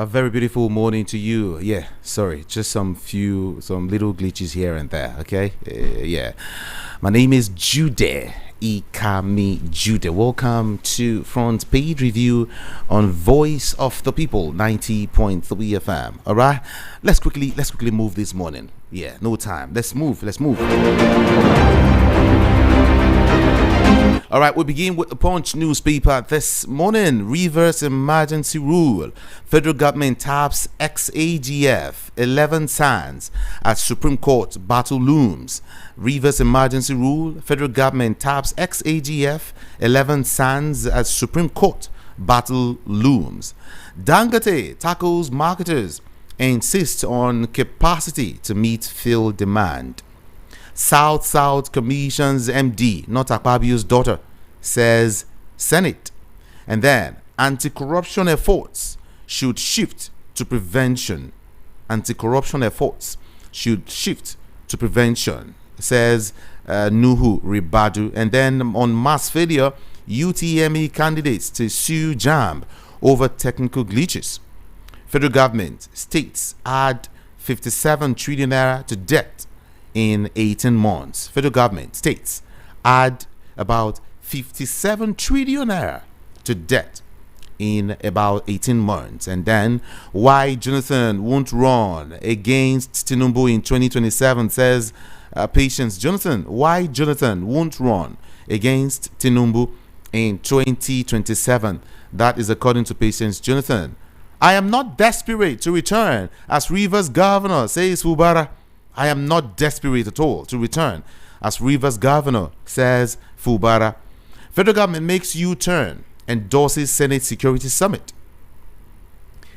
A very beautiful morning to you. Yeah, sorry, just some little glitches here and there. Okay, yeah. My name is Jude Ikami Jude. Welcome to Front Page Review on Voice of the People 90.3 FM. All right, let's quickly move this morning. Yeah, no time. Let's move. All right, we begin with the Punch newspaper this morning. Reverse emergency rule. Federal government taps ex-AGF. 11 signs at Supreme Court. Battle looms. Reverse emergency rule. Federal government taps ex-AGF. 11 signs at Supreme Court. Battle looms. Dangote tackles marketers. Insists on capacity to meet field demand. South Commission's MD, not Akpabio's daughter, says Senate. And then anti-corruption efforts should shift to prevention. Anti-corruption efforts should shift to prevention, says Nuhu Ribadu. And then on mass failure, UTME candidates to sue JAMB over technical glitches. Federal government, states add 57 trillion naira to debt in 18 months. Federal government, states add about 57 trillion naira to debt in about 18 months. And then why Jonathan won't run against Tinubu in 2027, says Patience Jonathan. Why Jonathan won't run against Tinubu in 2027. That is according to Patience Jonathan. I am not desperate to return as Rivers governor, says Fubara. I am not desperate at all to return as Rivers governor, says Fubara. Federal government makes U-turn, endorses Senate Security Summit.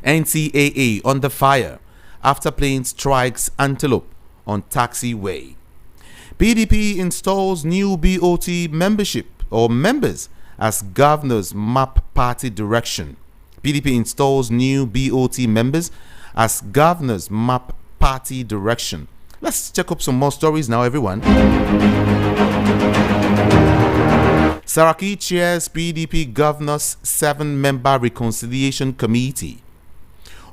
NCAA under fire after plane strikes antelope on taxiway. PDP installs new BOT membership or members as governors map party direction. PDP installs new BOT members as governors map party direction. Let's check up some more stories now, everyone. Saraki chairs PDP Governor's 7-member Reconciliation Committee.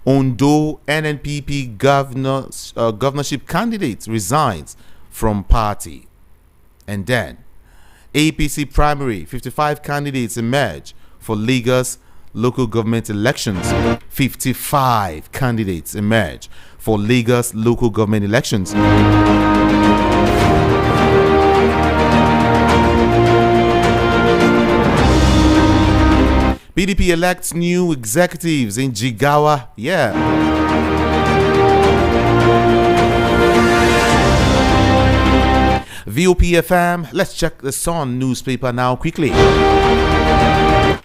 Ondo NNPP governorship candidate resigns from party. And then, APC primary, 55 candidates emerge for Lagos local government elections. 55 candidates emerge for Lagos local government elections. PDP elects new executives in Jigawa. Yeah. VOPFM. Let's check the Sun newspaper now quickly.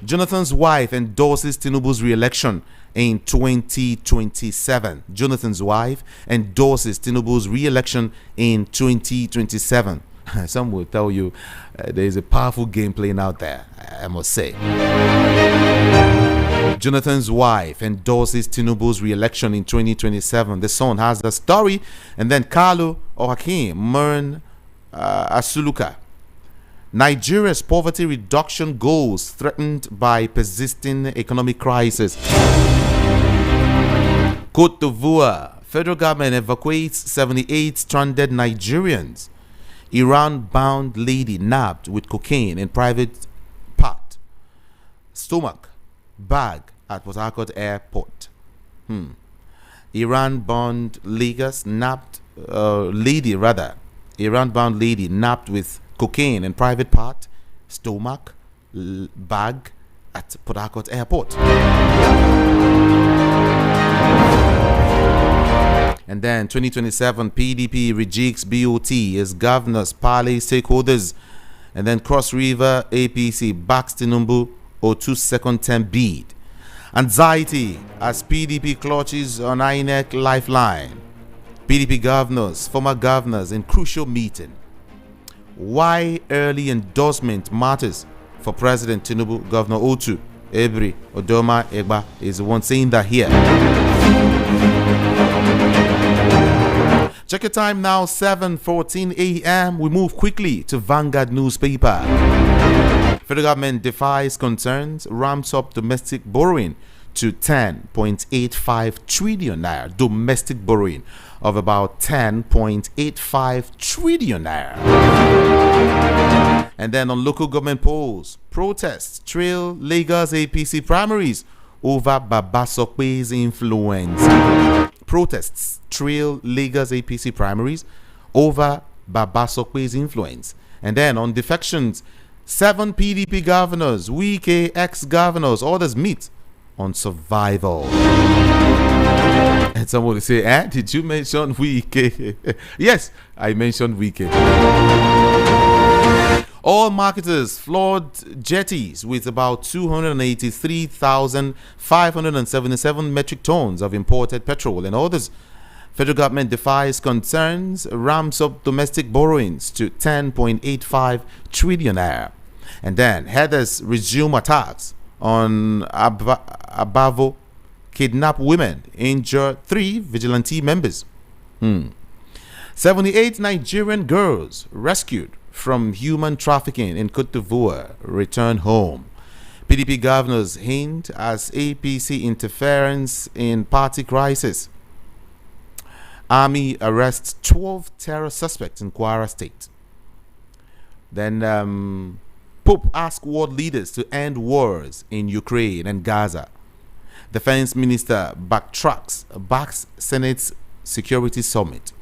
Jonathan's wife endorses Tinubu's re-election in 2027. Jonathan's wife endorses Tinubu's re-election in 2027. Some will tell you there is a powerful game playing out there, I must say. Jonathan's wife endorses Tinubu's re-election in 2027. The Sun has the story. And then Carlo or Hakim Mern Asuluka. Nigeria's poverty reduction goals threatened by persisting economic crisis. Côte d'Ivoire. Federal government evacuates 78 stranded Nigerians. Iran-bound lady nabbed with cocaine in private part. Stomach. Bag at Port Harcourt airport. Iran-bound Iran-bound lady nabbed with cocaine in private part, stomach, bag at Port Harcourt airport. And then 2027 PDP rejects BOT as governors parley stakeholders. And then Cross River APC backs Tinubu or 2-second term bid. Anxiety as PDP clutches on INEC lifeline. PDP governors, former governors in crucial meeting. Why early endorsement matters for President Tinubu. Governor Otu Ebri Odoma Egba is the one saying that here. Check your time now, 7:14 a.m. We move quickly to Vanguard newspaper. Federal government defies concerns, ramps up domestic borrowing to 10.85 trillion naira. Domestic borrowing of about 10.85 trillion naira. And then on local government polls, protests trail Lagos APC primaries over Babasokwe's influence. Protests trail Lagos APC primaries over Babasokwe's influence. And then on defections, 7 PDP governors, Wike ex-governors, others meet on survival. And someone will say, did you mention Wike? Yes, I mentioned Wike. All marketers floored jetties with about 283,577 metric tons of imported petrol and others. Federal government defies concerns, ramps up domestic borrowings to 10.85 trillion naira. And then headers resume attacks on Abavo, kidnap women, injure 3 vigilante members. 78 Nigerian girls rescued from human trafficking in Côte d'Ivoire return home. PDP governors hint as APC interference in party crisis. Army arrests 12 terror suspects in Kwara State. Then Pope asks world leaders to end wars in Ukraine and Gaza. Defense minister backs Senate's security summit.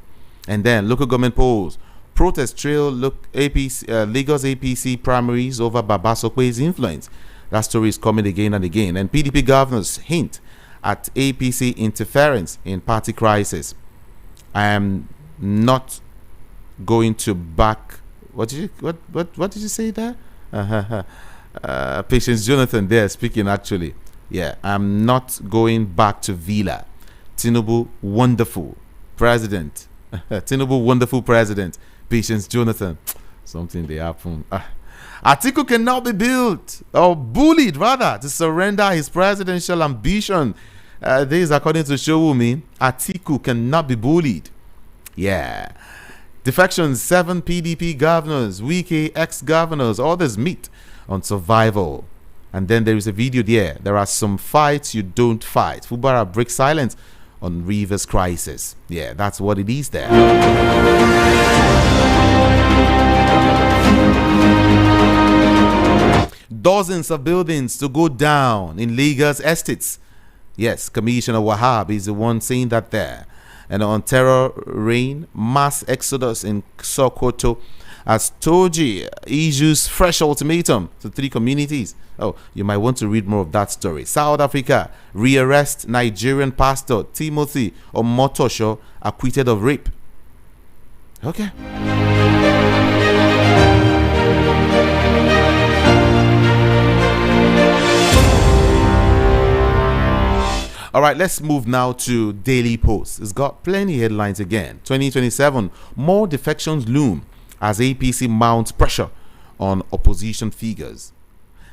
And then local government polls. Protest trail Lagos APC primaries over Babasokwe's influence. That story is coming again and again. And PDP governors hint at APC interference in party crisis. I am not going to back. What did you say there? Patience Jonathan there speaking actually. Yeah, I'm not going back to Villa. Tinubu, wonderful president. Tinubu, wonderful president. Patience Jonathan. Something they happen. Atiku cannot be built or bullied rather to surrender his presidential ambition. This according to Showumi. Atiku cannot be bullied. Yeah. Defections, 7 PDP governors, Wike ex-governors, others meet on survival. And then there is a video there. There are some fights you don't fight. Fubara breaks silence on Rivers crisis. Yeah, that's what it is there. Dozens of buildings to go down in Lagos estates. Yes, Commissioner Wahab is the one saying that there. And on terror reign, mass exodus in Sokoto as Toji issues fresh ultimatum to 3 communities. Oh, you might want to read more of that story. South Africa, rearrest Nigerian pastor Timothy Omotosho acquitted of rape. Okay. All right, let's move now to Daily Post. It's got plenty headlines again. 2027, more defections loom as APC mounts pressure on opposition figures.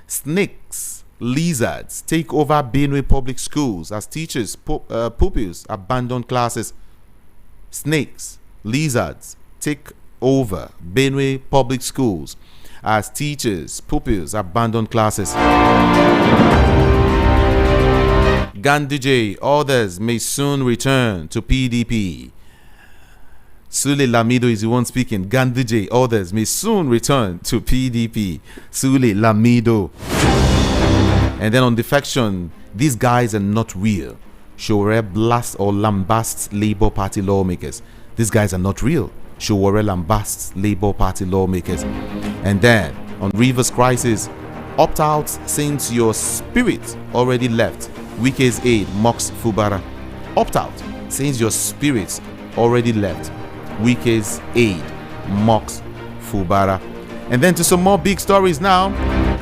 Snakes, lizards take over Benue public schools as teachers, pupils abandon classes. Snakes, lizards take over Benue public schools as teachers, pupils abandon classes. Ganduje, others may soon return to PDP. Sule Lamido is the one speaking. Ganduje, others may soon return to PDP. Sule Lamido. And then on defection, these guys are not real. Showore blasts or lambasts Labour Party lawmakers. These guys are not real. Showore lambasts Labour Party lawmakers. And then on Rivers crisis, opt out since your spirit already left. Wike's aide mocks Fubara. Opt out since your spirit already left. Wike's aide mocks Fubara. And then to some more big stories now.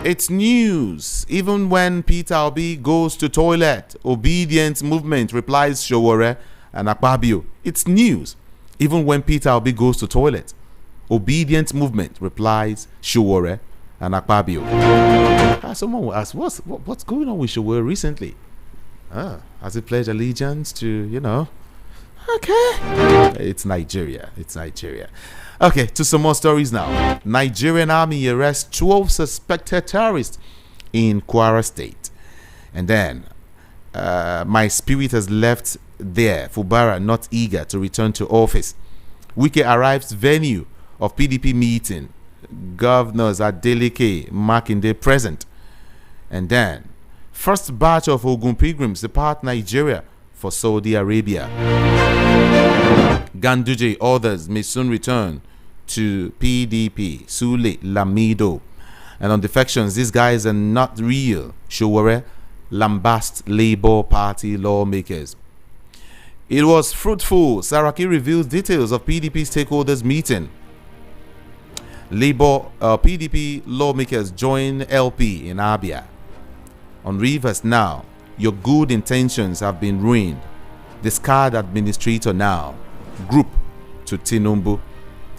It's news. Even when Peter Obi goes to toilet, obedient movement replies Showore and Akpabio. It's news. Even when Peter Obi goes to toilet, obedient movement replies Showore and Akpabio. Someone will ask, what's going on with Showore recently? Has he pledged allegiance to, Okay. It's Nigeria. Okay, to some more stories now. Nigerian army arrests 12 suspected terrorists in Kwara State. And then My spirit has left there. Fubara not eager to return to office. Wike arrives venue of PDP meeting. Governors Adeleke Makinde present. And then, first batch of Ogun pilgrims depart Nigeria for Saudi Arabia. Ganduje others may soon return to PDP. Sule Lamido. And on defections, these guys are not real. Showore lambast Labour Party lawmakers. It was fruitful. Saraki reveals details of PDP stakeholders meeting. Labour PDP lawmakers join LP in Abia. On Rivers now, your good intentions have been ruined. Discard administrator now. Group to Tinubu.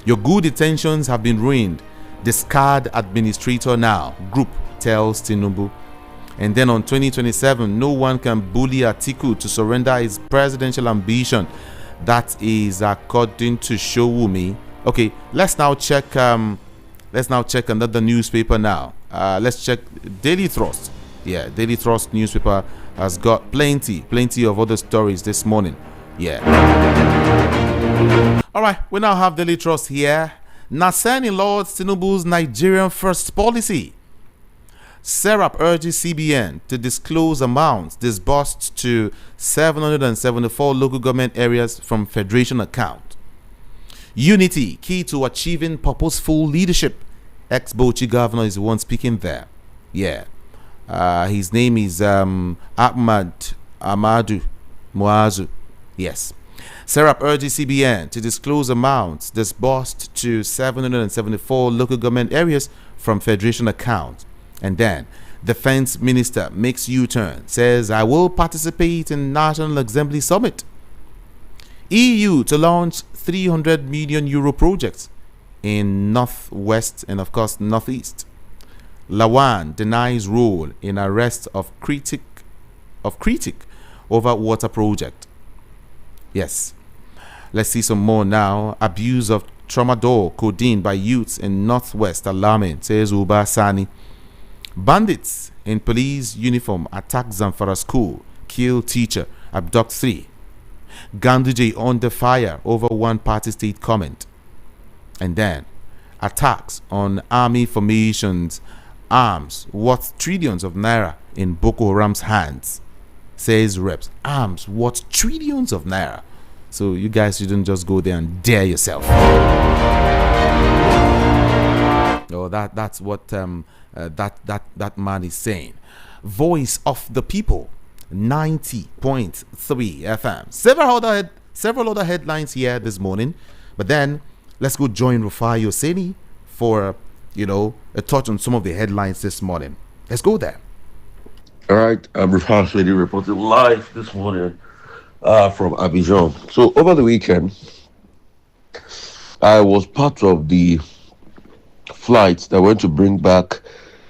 Your good intentions have been ruined. Discard administrator now. Group tells Tinubu. And then on 2027, no one can bully Atiku to surrender his presidential ambition. That is according to Showumi. Okay, let's now check another newspaper now. Let's check Daily Thrust. Yeah, Daily Thrust newspaper has got plenty of other stories this morning. Yeah. All right, we now have Daily Trust here. Nasani lauds Tinubu's Nigerian First policy. Serap urges CBN to disclose amounts disbursed to 774 local government areas from Federation account. Unity, key to achieving purposeful leadership. Ex-Bauchi governor is the one speaking there. Yeah. His name is Ahmad Ahmadu Muazu. Yes. Serap urges CBN to disclose amounts disbursed to 774 local government areas from Federation account. And then, Defense Minister makes U-turn, says, I will participate in National Assembly Summit. EU to launch 300 million euro projects in Northwest and, of course, Northeast. Lawan denies role in arrest of critic over water project. Yes. Let's see some more now. Abuse of tramadol codeine by youths in Northwest alarming, says Uba Sani. Bandits in police uniform attack Zamfara school, kill teacher, abduct 3. Ganduje under fire over one party state comment. And then, attacks on army formations, arms worth trillions of naira in Boko Haram's hands, says reps. Arms worth trillions of naira. So you guys shouldn't just go there and dare yourself. Oh, that's what that man is saying. Voice of the People, 90.3 FM. Several other headlines here this morning, but then let's go join Rufai Oseni for a touch on some of the headlines this morning. Let's go there. All right, I'm Rufai Oseni reporting live this morning from Abidjan. So over the weekend, I was part of the flights that went to bring back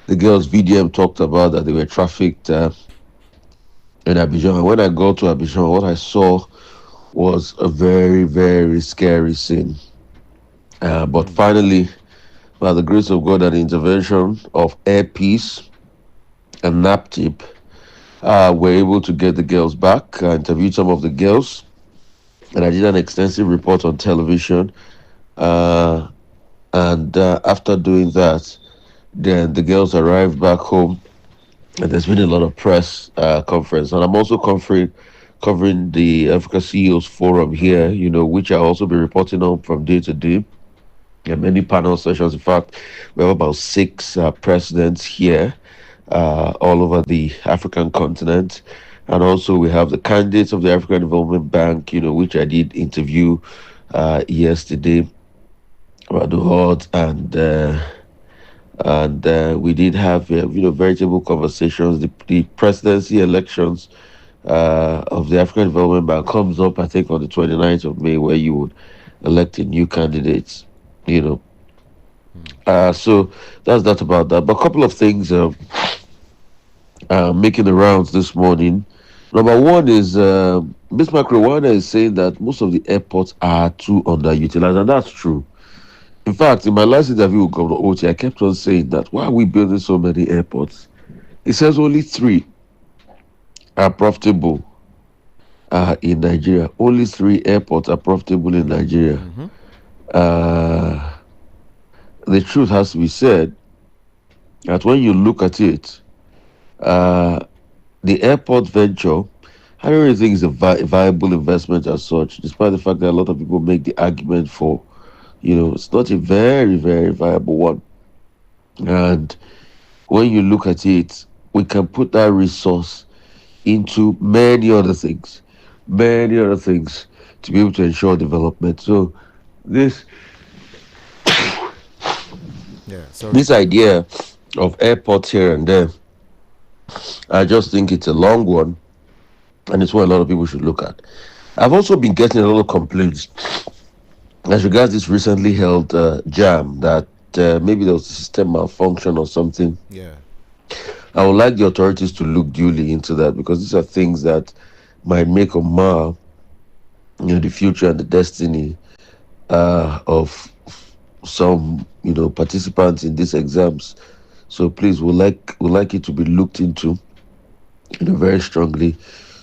the girls VDM talked about that they were trafficked in Abidjan. And when I got to Abidjan, what I saw was a very, very scary scene. But finally, by the grace of God and the intervention of Air Peace and NAPTIP, we're able to get the girls back. I interviewed some of the girls, and I did an extensive report on television. And after doing that, then the girls arrived back home, and there's been a lot of press conference. And I'm also covering the Africa CEOs Forum here, which I'll also be reporting on from day to day. There are many panel sessions. In fact, we have about 6 presidents here all over the African continent. And also we have the candidates of the African Development Bank, which I did interview yesterday about the hot and we did have veritable conversations. The presidency elections of the African Development Bank comes up, I think, on the 29th of May, where you would elect a new candidates. So that's that about that. But a couple of things making the rounds this morning. Number one is Bismarck Rwanda is saying that most of the airports are too underutilized, and that's true. In fact, in my last interview with Governor Oti, I kept on saying that why are we building so many airports? He says only 3. are profitable in Nigeria. Only three airports are profitable in Nigeria. Mm-hmm. Uh, the truth has to be said that when you look at it, uh, the airport venture, I don't really think it's a viable investment as such, despite the fact that a lot of people make the argument for, it's not a very, very viable one. And when you look at it, we can put that resource into many other things to be able to ensure development. So this Yeah, sorry. this idea of airports here and there, I just think it's a long one, and it's what a lot of people should look at. I've also been getting a lot of complaints as regards this recently held jam that maybe there was a system malfunction or something. Yeah. I would like the authorities to look duly into that because these are things that might make or mar, the future and the destiny of some, participants in these exams. So please, we like it to be looked into, very strongly,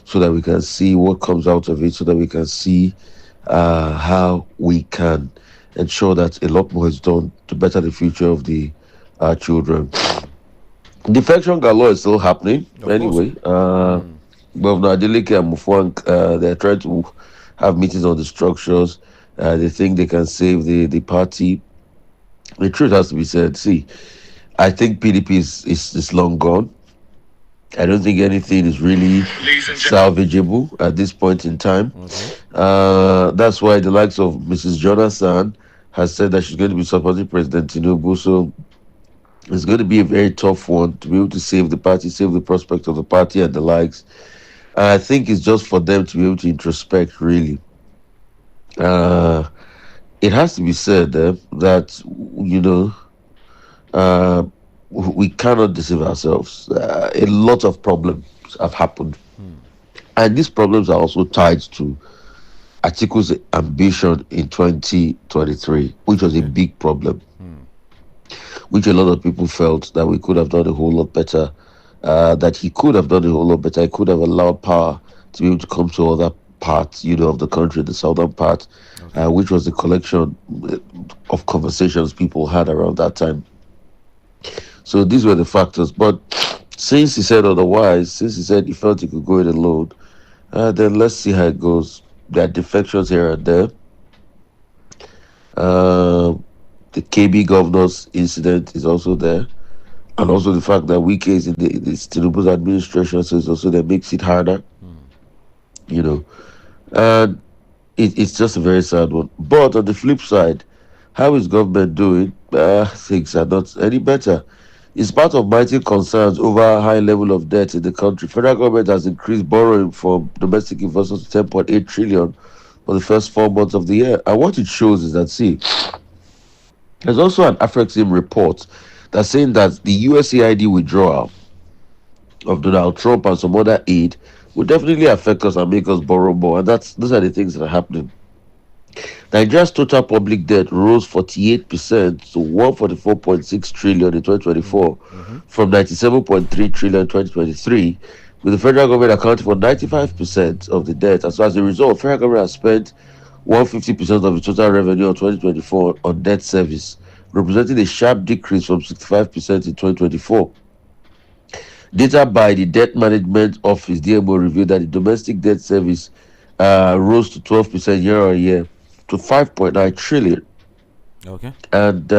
so that we can see what comes out of it, so that we can see how we can ensure that a lot more is done to better the future of the children. Defection galore is still happening Of course. anyway. Governor Adeleke and Mufwang, they're trying to have meetings on the structures. They think they can save the party. The truth has to be said. See, I think PDP is long gone. I don't think anything is really salvageable at this point in time. Okay. That's why the likes of Mrs. Jonathan has said that she's going to be supporting President Tinubu. So it's going to be a very tough one to be able to save the party, save the prospect of the party and the likes. I think it's just for them to be able to introspect, really. Uh, it has to be said that, uh, we cannot deceive ourselves. A lot of problems have happened. And these problems are also tied to Atiku's ambition in 2023, which was a Okay. big problem, which a lot of people felt that we could have done a whole lot better, that he could have done a whole lot better. He could have allowed power to be able to come to other parts, of the country, the southern part, Okay. which was the collection of conversations people had around that time. So these were the factors. But since he said otherwise, since he said he felt he could go it alone, then let's see how it goes. There are defections here and there. Uh, the KB governor's incident is also there. And also the fact that Wike is in the Tinubu's administration, so it's also that makes it harder, you know. And it's just a very sad one. But on the flip side, how is government doing? Things are not any better. It's part of mighty concerns over high level of debt in the country. Federal government has increased borrowing from domestic investors to 10.8 trillion for the first 4 months of the year. And what it shows is that, see, there's also an Afrexim report that's saying that the USAID withdrawal of Donald Trump and some other aid will definitely affect us and make us borrow more. And those are the things that are happening. Nigeria's total public debt rose 48% to 144.6 trillion in 2024 from 97.3 trillion in 2023, with the federal government accounting for 95% of the debt. And so as a result, federal government has spent 150% of the total revenue of 2024 on debt service, representing a sharp decrease from 65% in 2024. Data by the Debt Management Office (DMO) revealed that the domestic debt service rose to 12% year on year to 5.9 trillion, Okay. and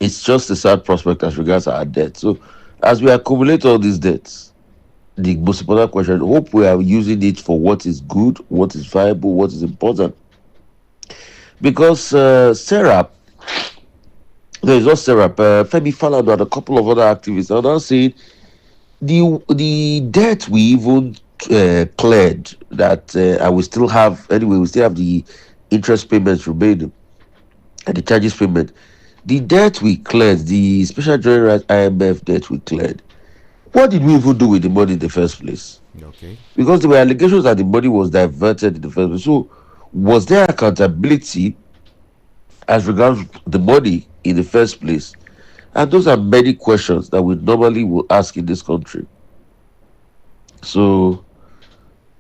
it's just a sad prospect as regards our debt. So, as we accumulate all these debts, the most important question: hope we are using it for what is good, what is viable, what is important. Because Serap, there is not Serap, Femi Falana and a couple of other activists are now saying the debt we even cleared, that and we still have, anyway, we still have the interest payments remaining and the charges payment. The debt we cleared, the special joint right IMF debt we cleared, what did we even do with the money in the first place? Okay. Because there were allegations that the money was diverted in the first place. So was there accountability as regards the money in the first place? And those are many questions that we normally will ask in this country. So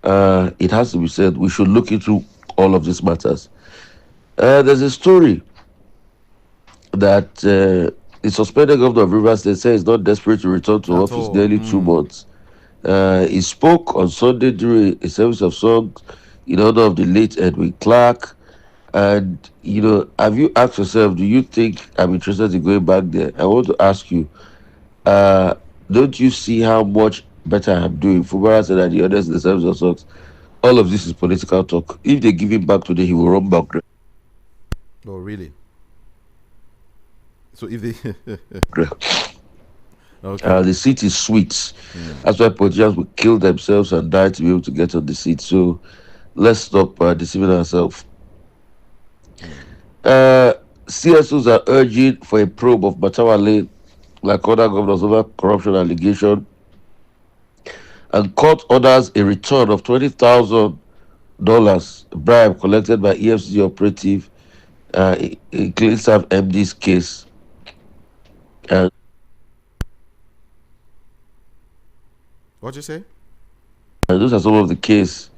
it has to be said we should look into all of these matters. There's a story that the suspended governor of Rivers State says he's not desperate to return to At office all. nearly 2 months. He spoke on Sunday during a service of songs in honor of the late Edwin Clark. And have you asked yourself, do you think I'm interested in going back there? I want to ask you, uh, don't you see how much better I'm doing? Fubara said that the others in the service of songs. All of this is political talk. If they give him back today, he will run back. Oh, really? So if they. Okay. The seat is sweet. Mm. That's why politicians will kill themselves and die to be able to get on the seat. So let's stop deceiving ourselves. Uh, CSOs are urging for a probe of Matawale, like other governors, over corruption allegation, and court orders a return of $20,000 bribe collected by EFCC operative in Cleansaf MD's case. And What'd you say? those are some of the case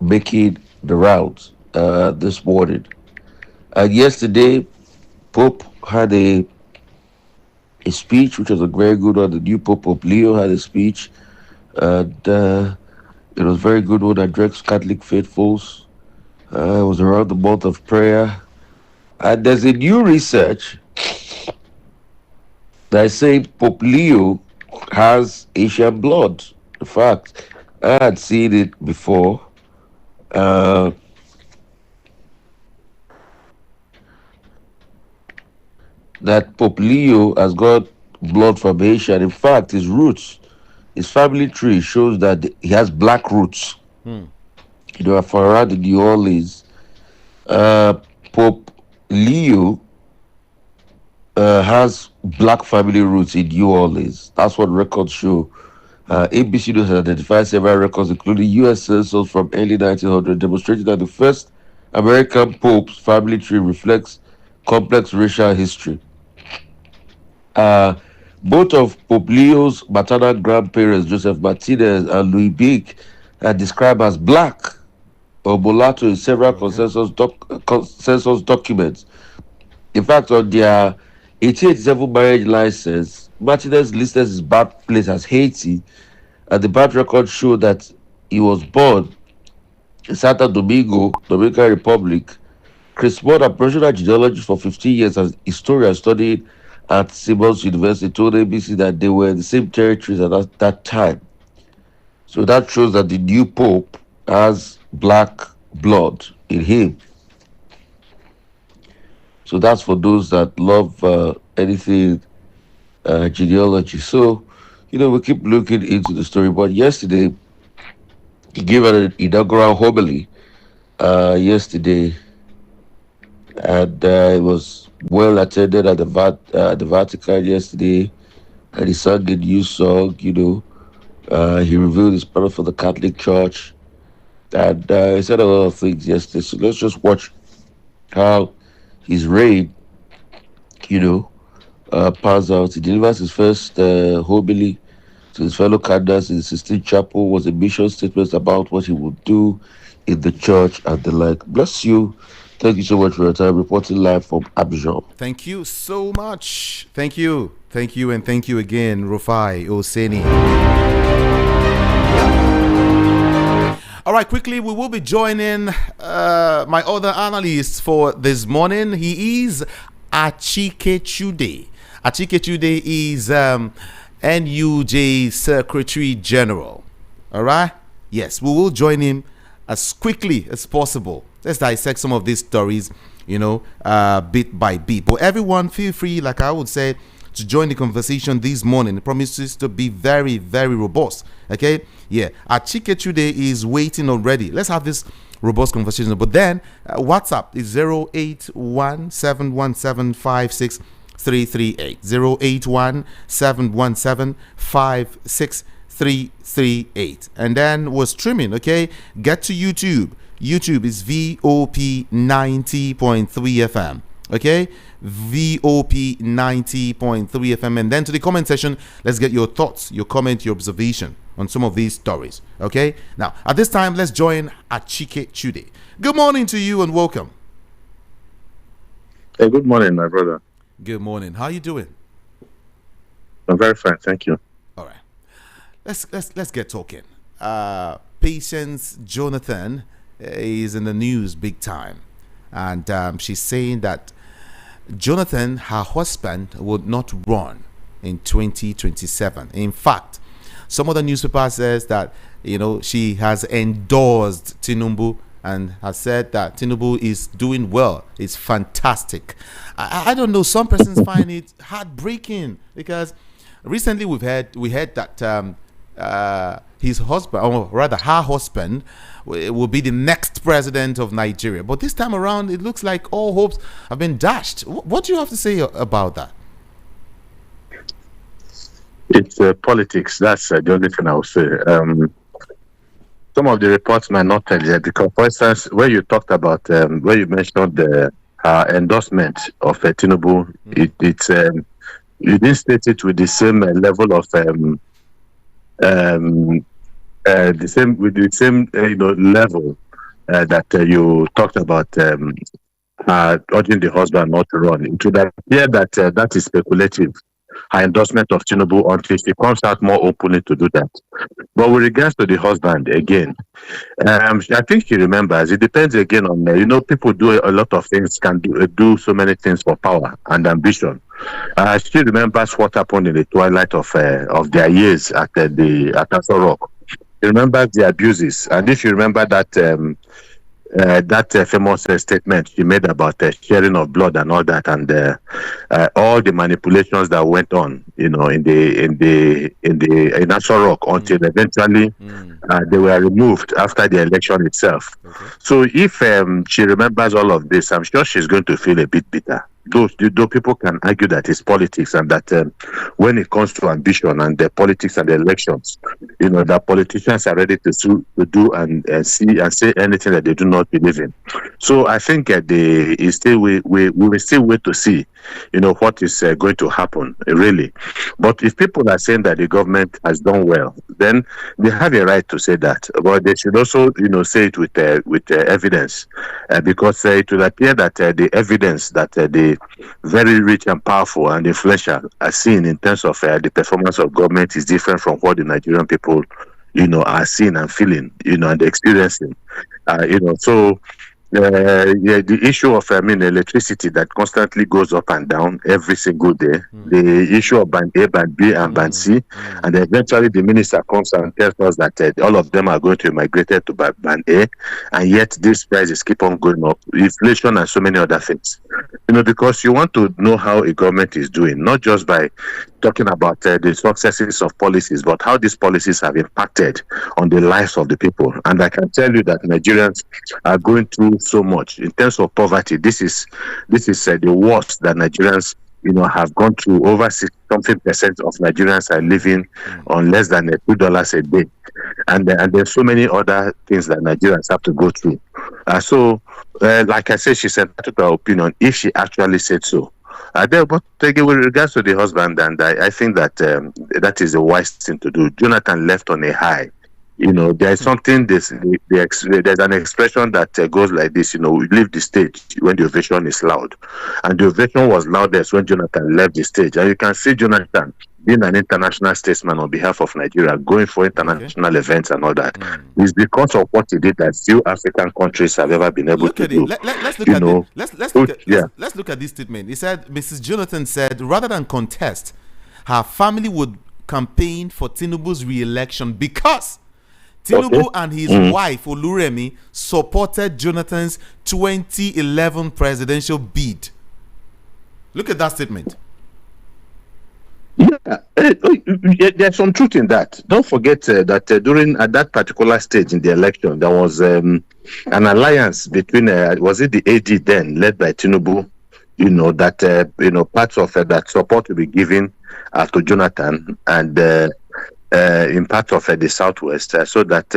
making the rounds this morning. And yesterday, Pope had a speech, which was a very good one. The new Pope Leo had a speech, and it was very good one, addressed Catholic faithfuls. It was around the month of prayer. And there's a new research that is saying Pope Leo has Asian blood. In fact, I had seen it before. Uh, that Pope Leo has got blood from Asia. And in fact, his family tree shows that he has black roots. Hmm. For around in New Orleans, uh, Pope Leo has black family roots in New Orleans. That's what records show. ABC News has identified several records, including U.S. census from early 1900, demonstrating that the first American Pope's family tree reflects complex racial history. Uh, both of Pope Leo's maternal grandparents, Joseph Martinez and Louis Big, are described as black or mulatto in several Okay. consensus documents. In fact, on their 1887 marriage license, Martinez listed his birthplace as Haiti, and the birth records show that he was born in Santo Domingo, Dominican Republic. Chris Moore, a professional genealogist for 15 years as historian studied at Simmons University, told ABC that they were in the same territories at that time. So that shows that the new Pope has black blood in him. So that's for those that love anything genealogy. So, we keep looking into the story. But yesterday, he gave an inaugural homily yesterday, and it was well attended at the Vatican yesterday. And he sang a new song. He revealed his plan for the Catholic Church, and he said a lot of things yesterday. So let's just watch how his reign, pans out. He delivers his first homily to his fellow cardinals in the Sistine Chapel. Was a mission statement about what he would do in the church and the like. Bless you. Thank you so much for your time. Reporting live from Abidjan. Thank you so much. Thank you. Thank you, and thank you again, Rufai Oseni. All right, quickly, we will be joining my other analyst for this morning. He is Achike Chude. Achike Chude is NUJ Secretary General. All right? Yes, we will join him as quickly as possible. Let's dissect some of these stories, bit by bit. But everyone, feel free, like I would say, to join the conversation this morning. It promises to be very, very robust. Okay? Yeah. Achike Chude is waiting already. Let's have this robust conversation. But then, WhatsApp is 081-717-56338. 081-717-56338. And then we're streaming, okay? Get to YouTube. YouTube is VOP 90.3 FM. Okay, VOP 90.3 FM. And then to the comment section, let's get your thoughts, your comment, your observation on some of these stories. Okay, now at this time, let's join Achike Chude. Good morning to you and welcome. Hey, good morning, my brother. Good morning. How you doing? I'm very fine, thank you. All right, let's get talking. Patience Jonathan is in the news big time, and she's saying that Jonathan, her husband, would not run in 2027. In fact, some of the newspaper says that she has endorsed Tinubu and has said that Tinubu is doing well. It's fantastic. I don't know. Some persons find it heartbreaking because recently we heard that his husband, or rather her husband, will be the next president of Nigeria. But this time around, it looks like all hopes have been dashed. What do you have to say about that? It's politics. That's the only thing I would say. Some of the reports might not tell you because, for instance, when you talked about, where you mentioned the endorsement of Tinubu, it's you didn't state it with the same level of the same level that you talked about urging the husband not to run. It would appear that that is speculative. Her endorsement of Tinubu until she comes out more openly to do that. But with regards to the husband, again, I think she remembers. It depends again on people do a lot of things, can do so many things for power and ambition. She remembers what happened in the twilight of their years at Aso Rock. She remembers the abuses, and if you remember that famous statement she made about sharing of blood and all that, and all the manipulations that went on, in Aso Rock until eventually they were removed after the election itself. Okay. So if she remembers all of this, I'm sure she's going to feel a bit bitter. Though people can argue that it's politics and that when it comes to ambition and the politics and the elections, that politicians are ready to do and see and say anything that they do not believe in. So I think we will still wait to see, what is going to happen, really. But if people are saying that the government has done well, then they have a right to say that. But they should also, say it with evidence, because it will appear that the evidence that the very rich and powerful and influential are seen in terms of the performance of government is different from what the Nigerian people, are seeing and feeling, and experiencing, So the issue of electricity that constantly goes up and down every single day, the issue of band A, band B, and band C, and eventually the minister comes and tells us that all of them are going to be migrated to band A, and yet these prices keep on going up, inflation and so many other things. Because you want to know how a government is doing, not just by talking about the successes of policies, but how these policies have impacted on the lives of the people. And I can tell you that Nigerians are going through so much in terms of poverty. This is the worst that Nigerians have gone through. Over 60% of Nigerians are living on less than $2 a day, and there's so many other things that Nigerians have to go through. Like I said, she said to her opinion if she actually said so. But again, with regards to the husband, and I think that that is the wise thing to do. Jonathan left on a high. There is something. There's an expression that goes like this. We leave the stage when the ovation is loud, and the ovation was loudest when Jonathan left the stage. And you can see Jonathan being an international statesman on behalf of Nigeria, going for international events and all that. It's because of what he did that few African countries have ever been able to do. Let's look at this statement. He said, Mrs. Jonathan said, rather than contest, her family would campaign for Tinubu's re-election because Tinubu and his wife Oluremi supported Jonathan's 2011 presidential bid. Look at that statement. Yeah, there's some truth in that. Don't forget that during at that particular stage in the election, there was an alliance between was it the AD then led by Tinubu, that parts of that support will be given to Jonathan and in part of the Southwest, so that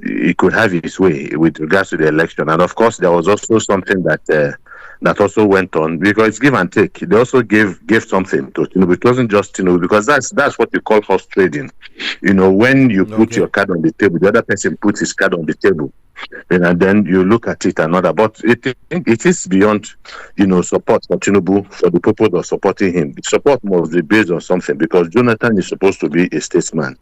he could have his way with regards to the election. And of course, there was also something that that also went on, because it's give and take. They also gave something to Tinubu. It wasn't just Tinubu, because that's what we call horse trading. When you put your card on the table, the other person puts his card on the table, and then you look at it another. But it is beyond, support for Tinubu for the purpose of supporting him. The support must be based on something, because Jonathan is supposed to be a statesman.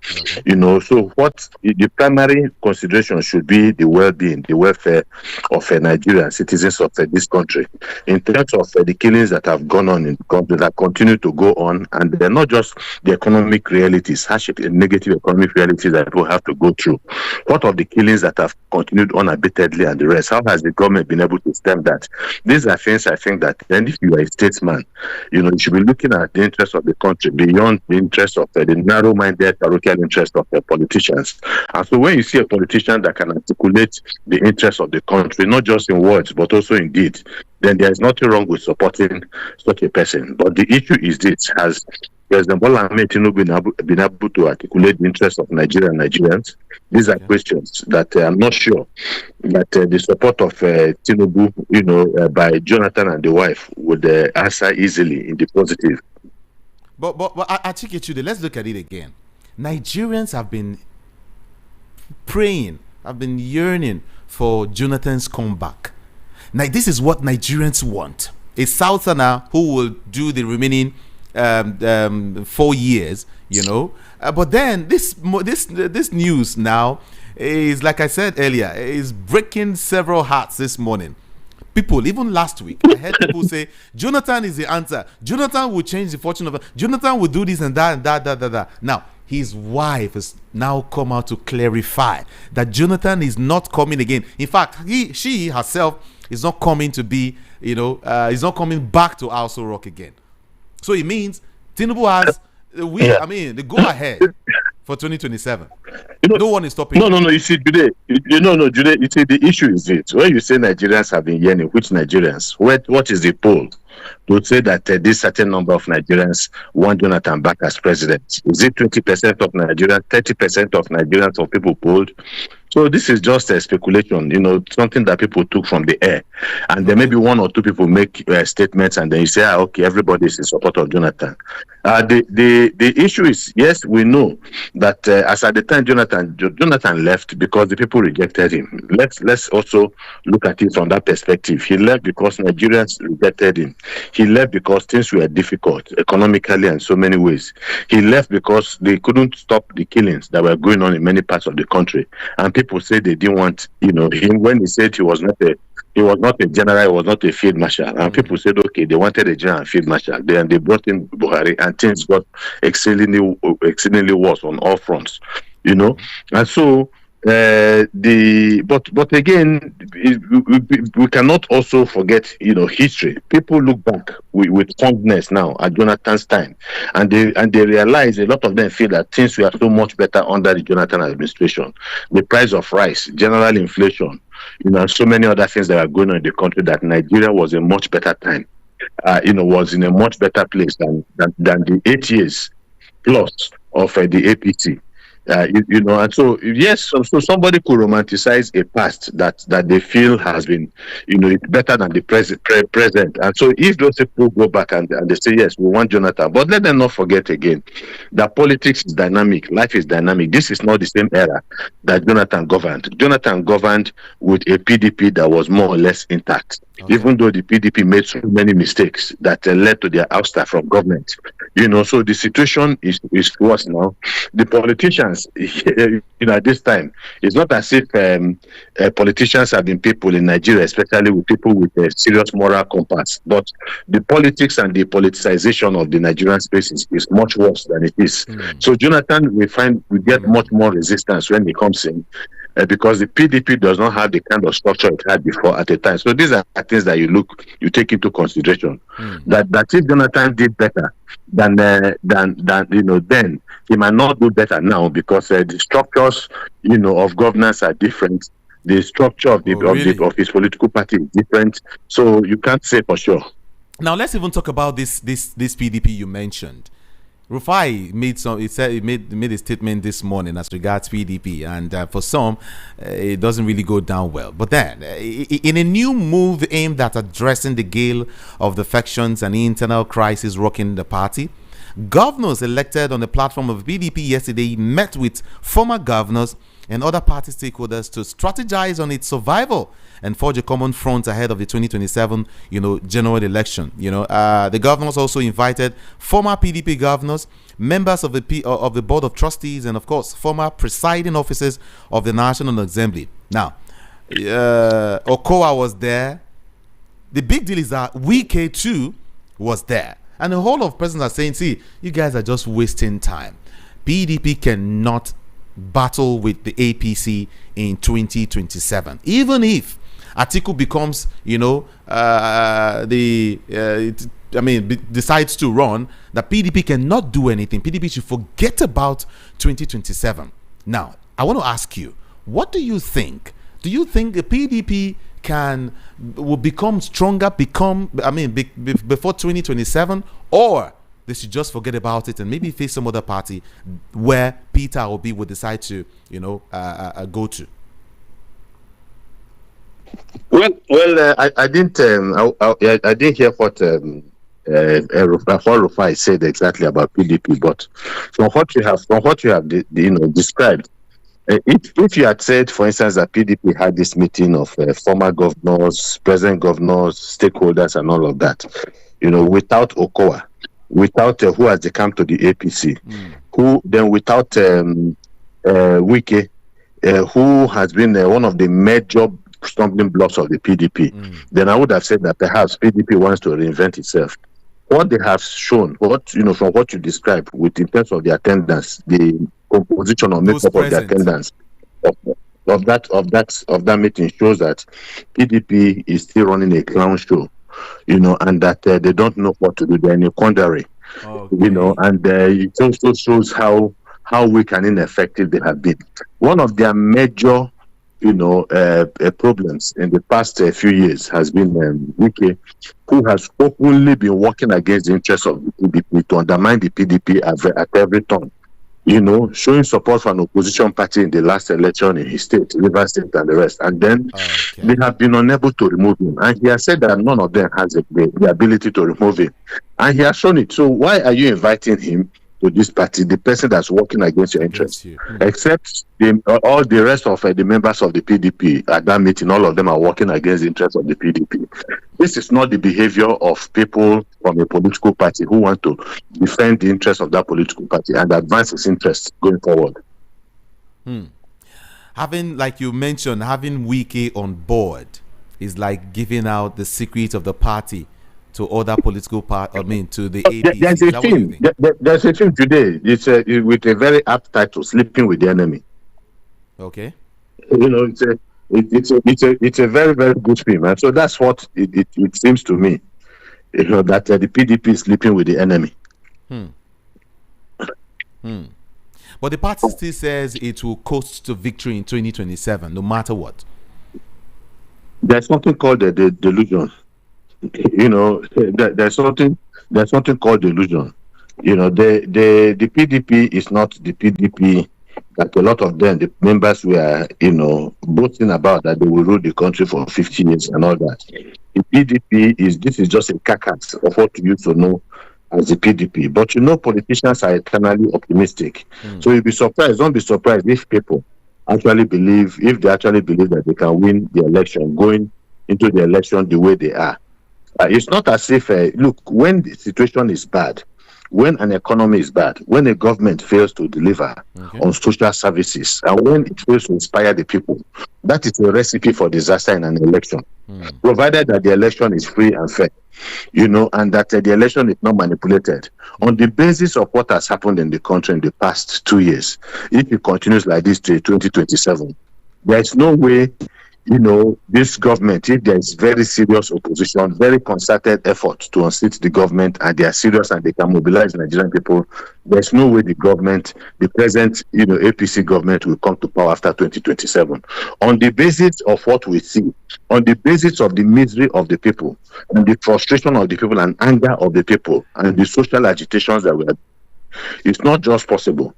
So what the primary consideration should be the well-being, the welfare of Nigerian citizens of this country, in terms of the killings that have gone on in the country, that continue to go on, and they're not just the economic realities, harsh negative economic realities that people have to go through. What of the killings that have continued unabatedly and the rest? How has the government been able to stem that? These are things I think that then, if you are a statesman, you should be looking at the interests of the country beyond the interests of the narrow-minded parochial interests of the politicians. And so when you see a politician that can articulate the interests of the country, not just in words but also in deed, then there is nothing wrong with supporting such a person. But the issue is this: has President Bola Ahmed Tinubu been able to articulate the interests of Nigeria and Nigerians? These are questions that I'm not sure that the support of Tinubu, by Jonathan and the wife would answer easily in the positive. But Achike Chude, let's look at it again. Nigerians have been praying, have been yearning for Jonathan's comeback. Now, this is what Nigerians want: a Southerner who will do the remaining 4 years, but then this news now is, like I said earlier, is breaking several hearts this morning. People, even last week, I heard people say Jonathan is the answer. Jonathan will change the fortune of Jonathan will do this and that and that. Now, his wife has now come out to clarify that Jonathan is not coming again. In fact, she herself is not coming to be, is not coming back to Also Rock again. So it means Tinubu has the go ahead for 2027. No one is stopping. No. You see, Jude, Jude, you see, the issue is this: when you say Nigerians have been yearning, which Nigerians? What is the poll to say that this certain number of Nigerians want Jonathan back as president? Is it 20% of Nigerians, 30% of Nigerians, of people polled? So this is just a speculation, something that people took from the air. And then maybe one or two people make statements, and then you say, okay, everybody is in support of Jonathan. The issue is, yes, we know that as at the time Jonathan left because the people rejected him. Let's also look at it from that perspective. He left because Nigerians rejected him. He left because things were difficult economically and so many ways. He left because they couldn't stop the killings that were going on in many parts of the country. And people say they didn't want, him, when he said he was not a general, he was not a field marshal. And people said, okay, they wanted a general and field marshal. Then they brought in Buhari, and things got exceedingly worse on all fronts, And so but again, we cannot also forget, history. People look back with fondness now at Jonathan's time, and they realize, a lot of them feel that things were so much better under the Jonathan administration. The price of rice, general inflation, so many other things that are going on in the country, that Nigeria was a much better time, was in a much better place than the 8 years plus of the APC. And so yes, so somebody could romanticize a past that they feel has been, it's better than the present. And so if those people go back and they say, yes, we want Jonathan, but let them not forget again that politics is dynamic, life is dynamic. This is not the same era that Jonathan governed. Jonathan governed with a PDP that was more or less intact. Okay. Even though the PDP made so many mistakes that led to their ouster from government, so the situation is worse now. The politicians, at this time, it's not as if politicians have been people in Nigeria, especially with people with a serious moral compass. But the politics and the politicization of the Nigerian space is much worse than it is. So Jonathan, we get much more resistance when he comes in. Because the PDP does not have the kind of structure it had before at the time. So these are things that you take into consideration. That if Jonathan did better than then he might not do better now, because the structures of governance are different. The structure of of his political party is different. So you can't say for sure. Now let's even talk about this PDP you mentioned. Rufai made some. He made a statement this morning as regards PDP, and for some, it doesn't really go down well. But then, in a new move aimed at addressing the gale of defections and internal crisis rocking the party, governors elected on the platform of PDP yesterday met with former governors and other party stakeholders to strategize on its survival and forge a common front ahead of the 2027, general election. The governors also invited former PDP governors, members of the board of trustees, and of course, former presiding officers of the National Assembly. Now, Okowa was there. The big deal is that Wike too was there, and the whole of presidents are saying, "See, you guys are just wasting time. PDP cannot battle with the APC in 2027, even if Atiku becomes, decides to run, that PDP cannot do anything. PDP should forget about 2027. Now, I want to ask you, what do you think? Do you think the PDP will become stronger, before 2027, or they should just forget about it and maybe face some other party where Peter Obi would decide to, go to? I didn't hear what Rufai said exactly about PDP, but from what you have described, if you had said, for instance, that PDP had this meeting of former governors, present governors, stakeholders, and all of that, without Okowa, without who has come to the APC, without Wike, who has been one of the major stumbling blocks of the PDP, then I would have said that perhaps PDP wants to reinvent itself. What they have shown, from what you described, in terms of the attendance, the composition or makeup of the attendance of that meeting shows that PDP is still running a clown show, and that they don't know what to do. They're in a quandary, and it also shows how weak and ineffective they have been. One of their major problems in the past few years has been Wike, who has openly been working against the interests of the PDP, to undermine the PDP at every turn. Showing support for an opposition party in the last election in his state, Rivers State, and the rest. And then they have been unable to remove him. And he has said that none of them has the ability to remove him. And he has shown it. So why are you inviting him to this party, the person that's working against your interests? Except all the rest of the members of the PDP at that meeting, all of them are working against the interests of the PDP. This is not the behavior of people from a political party who want to defend the interests of that political party and advance its interests going forward. Having, like you mentioned, having Wike on board is like giving out the secret of the party to other political to the APC. There's a film today. It's with a very apt title, "Sleeping with the Enemy." Okay. It's a very, very good film, and so that's what it seems to me. That the PDP is sleeping with the enemy. But the party still says it will coast to victory in 2027, no matter what. There's something called the delusion. There's something called delusion. The PDP is not the PDP that a lot of them, the members, were boasting about, that they will rule the country for 50 years and all that. The PDP is just a carcass of what you used to know as the PDP. But politicians are eternally optimistic. So don't be surprised if people actually believe that they can win the election, going into the election the way they are. It's not as if, when the situation is bad, when an economy is bad, when a government fails to deliver on social services, and when it fails to inspire the people, that is a recipe for disaster in an election, provided that the election is free and fair, and that the election is not manipulated. On the basis of what has happened in the country in the past 2 years, if it continues like this to 2027, there is no way this government, if there is very serious opposition, very concerted effort to unseat the government, and they are serious and they can mobilize Nigerian people, there's no way the present APC government will come to power after 2027. On the basis of what we see, on the basis of the misery of the people, and the frustration of the people, and anger of the people, and the social agitations that we are It's not just possible.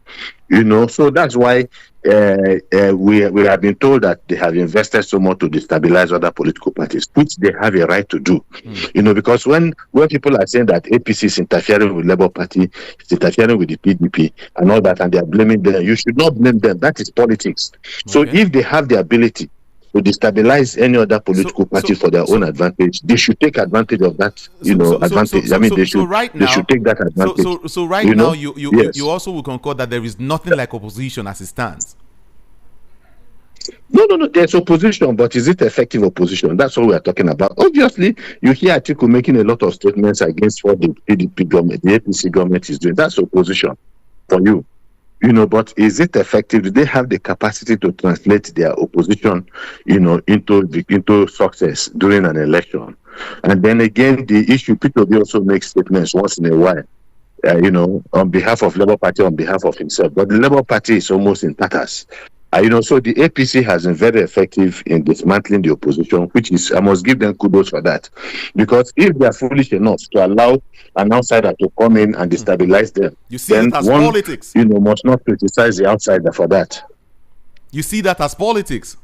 So that's why we have been told that they have invested so much to destabilize other political parties, which they have a right to do. Because when people are saying that APC is interfering with Labour Party, it's interfering with the PDP and all that, and they are blaming them, you should not blame them. That is politics. So if they have the ability to destabilize any other political party for their own advantage, they should take advantage of that, advantage. They should take that advantage. So right now, you also will concord that there is nothing like opposition as it stands. No. There's opposition, but is it effective opposition? That's what we are talking about. Obviously, you hear Atiku making a lot of statements against what the PDP government, the APC government is doing. That's opposition for you. But is it effective? Do they have the capacity to translate their opposition, into success during an election? And then again, the issue, Peter also makes statements once in a while, on behalf of Labour Party, on behalf of himself. But the Labour Party is almost in tatters. So the APC has been very effective in dismantling the opposition, which is, I must give them kudos for that. Because if they are foolish enough to allow an outsider to come in and destabilize them, you see that as politics. Must not criticize the outsider for that. You see that as politics.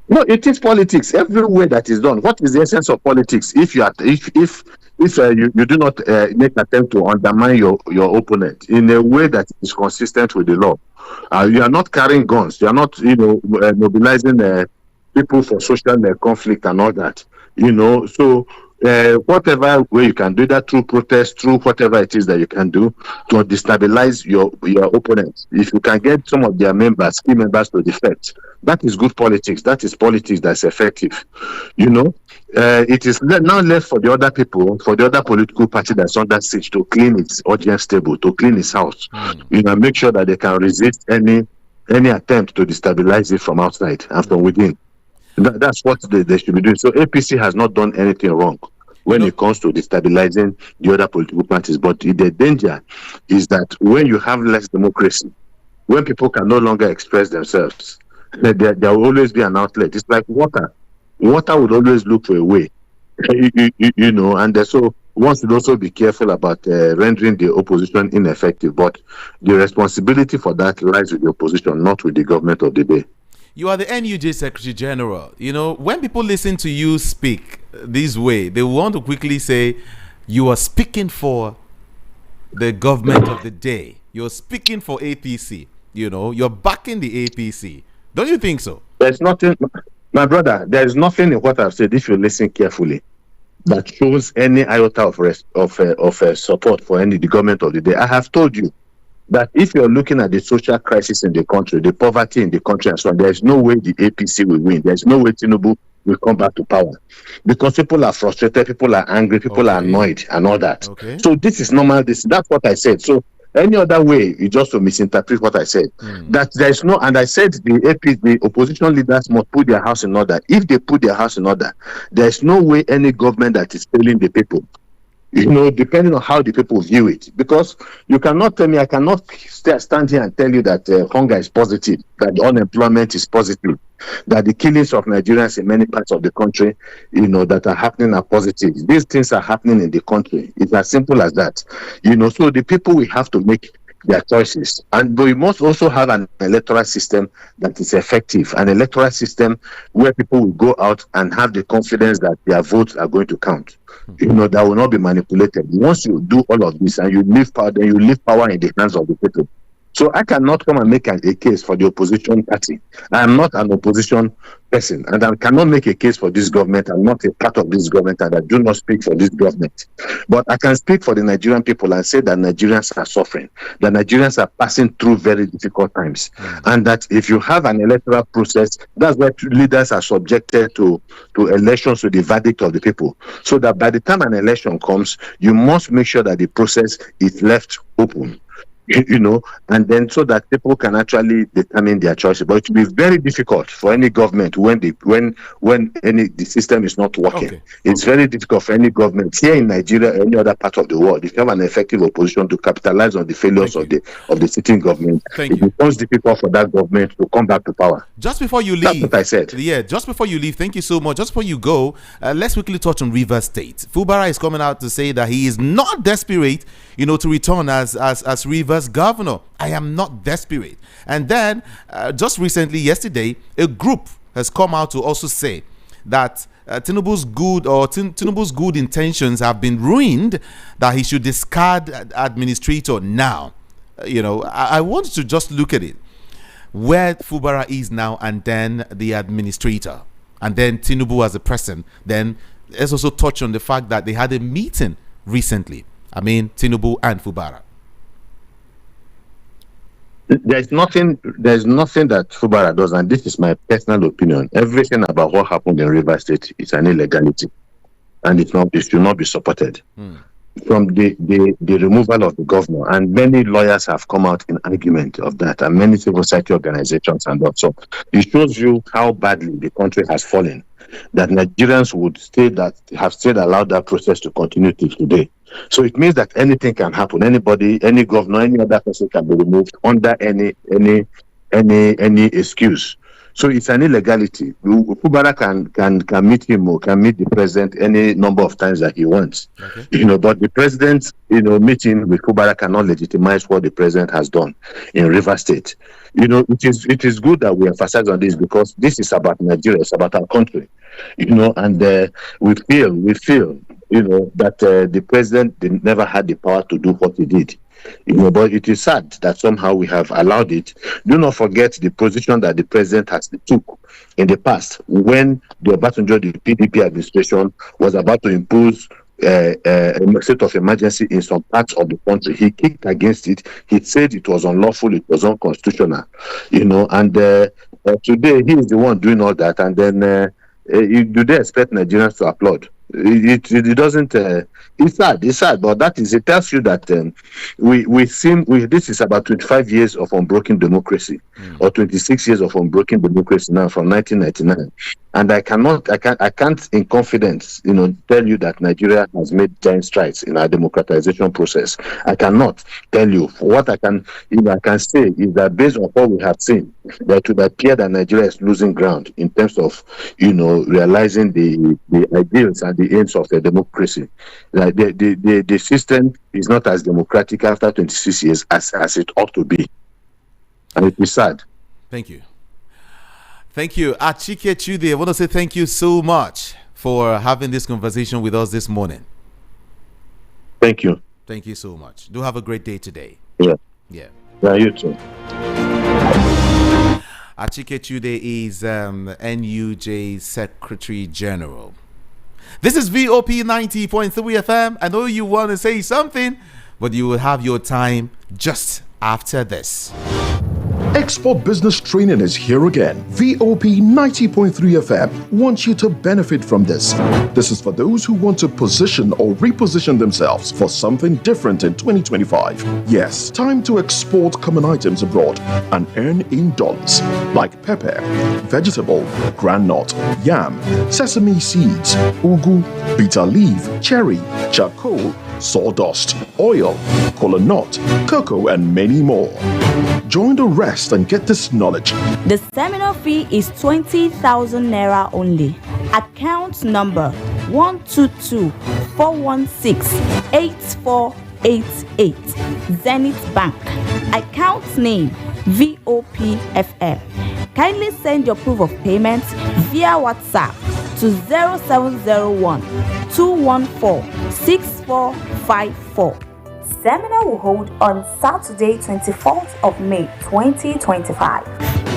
No, it is politics. Every way that is done. What is the essence of politics? If you do not make attempt to undermine your opponent in a way that is consistent with the law, you are not carrying guns. You are not, mobilizing people for social conflict and all that. So whatever way you can do that, through protest, through whatever it is that you can do to destabilize your opponent. If you can get some of their key members to defect, that is good politics. That is politics that's effective. It is now left for the other people, for the other political party that's under siege, to clean its audience table, to clean its house, make sure that they can resist any attempt to destabilize it from outside and from within. That's what they should be doing. So APC has not done anything wrong when it comes to destabilizing the other political parties. But the danger is that when you have less democracy, when people can no longer express themselves, there will always be an outlet. It's like water. Water would always look for a way, and so one should also be careful about rendering the opposition ineffective. But the responsibility for that lies with the opposition, not with the government of the day. You are the NUJ Secretary General. When people listen to you speak this way, they want to quickly say you are speaking for the government of the day. You're speaking for APC. You're backing the APC. Don't you think so? There's nothing, my brother, there's nothing in what I've said, if you listen carefully, that shows any iota of support for the government of the day. I have told you that if you're looking at the social crisis in the country, the poverty in the country and so on, there's no way the APC will win. There's no way Tinubu will come back to power. Because people are frustrated, people are angry, people are annoyed and all that. So this is normal. That's what I said. So any other way, you just to misinterpret what I said. That there is no, and I said the opposition leaders must put their house in order. If they put their house in order, there is no way any government that is failing the people. Depending on how the people view it. Because you cannot tell me, I cannot stand here and tell you that hunger is positive, that unemployment is positive, that the killings of Nigerians in many parts of the country, that are happening are positive. These things are happening in the country. It's as simple as that. So the people will have to make their choices. And we must also have an electoral system that is effective, an electoral system where people will go out and have the confidence that their votes are going to count. That will not be manipulated. Once you do all of this and you leave power, then you leave power in the hands of the people. So I cannot come and make a case for the opposition party. I am not an opposition person, and I cannot make a case for this government. I'm not a part of this government, and I do not speak for this government. But I can speak for the Nigerian people and say that Nigerians are suffering, that Nigerians are passing through very difficult times, and that if you have an electoral process, that's why leaders are subjected to elections with the verdict of the people. So that by the time an election comes, you must make sure that the process is left open. and then so that people can actually determine their choices. But it will be very difficult for any government when the system is not working. Okay. It's very difficult for any government here in Nigeria or any other part of the world. If you have an effective opposition to capitalize on the failures of the sitting government, it becomes difficult for that government to come back to power. Just before you leave, that's what I said. Yeah, just before you leave, thank you so much. Just before you go, let's quickly touch on Rivers State. Fubara is coming out to say that he is not desperate, to return as Rivers governor. I am not desperate. And then, just recently, yesterday, a group has come out to also say that Tinubu's good intentions have been ruined, that he should discard administrator now. I want to just look at it, where Fubara is now, and then the administrator, and then Tinubu as a person. Then let's also touch on the fact that they had a meeting recently. I mean, Tinubu and Fubara. There's nothing that Fubara does, and this is my personal opinion. Everything about what happened in Rivers State is an illegality, and it should not be supported. From the removal of the governor, and many lawyers have come out in argument of that, and many civil society organizations and also. It shows you how badly the country has fallen, that Nigerians have still allowed that process to continue till today. So it means that anything can happen. Anybody, any governor, any other person can be removed under any excuse. So it's an illegality. Fubara can meet him or can meet the president any number of times that he wants. Okay. But the president, meeting with Fubara cannot legitimize what the president has done in Rivers State. It is good that we emphasize on this, because this is about Nigeria, it's about our country. And we feel that the president never had the power to do what he did. But it is sad that somehow we have allowed it. Do not forget the position that the president has took in the past when the Obasanjo, the PDP administration, was about to impose a state of emergency in some parts of the country. He kicked against it. He said it was unlawful, it was unconstitutional. And today he is the one doing all that. And then do they expect Nigerians to applaud? It doesn't. It's sad, but that is. It tells you that this is about 25 years of unbroken democracy, or 26 years of unbroken democracy now from 1999. And I can't in confidence, tell you that Nigeria has made giant strides in our democratization process. I cannot tell you. What I can say is that based on what we have seen, that it would appear that Nigeria is losing ground in terms of, realizing the ideals and the aims of the democracy. Like the system is not as democratic after 26 years as it ought to be, and it is sad. Thank you, Achike Chude. I want to say thank you so much for having this conversation with us this morning. Thank you so much. Do have a great day today. Yeah, you too. Achike Chude is NUJ Secretary General. This is VOP 90.3 FM. I know you want to say something, but you will have your time just after this. Export Business Training is here again. VOP 90.3 FM wants you to benefit from this. This is for those who want to position or reposition themselves for something different in 2025. Yes, time to export common items abroad and earn in dollars, like pepper, vegetable, groundnut, yam, sesame seeds, ugu, bitter leaf, cherry, charcoal, sawdust, oil, kola nut, cocoa, and many more. Join the rest and get this knowledge. The seminar fee is 20,000 naira only. Account number 122-416-8488. Zenith Bank. Account name VOPFM. Kindly send your proof of payment via WhatsApp to 0701 214 6454. Seminar will hold on Saturday, 24th of May, 2025.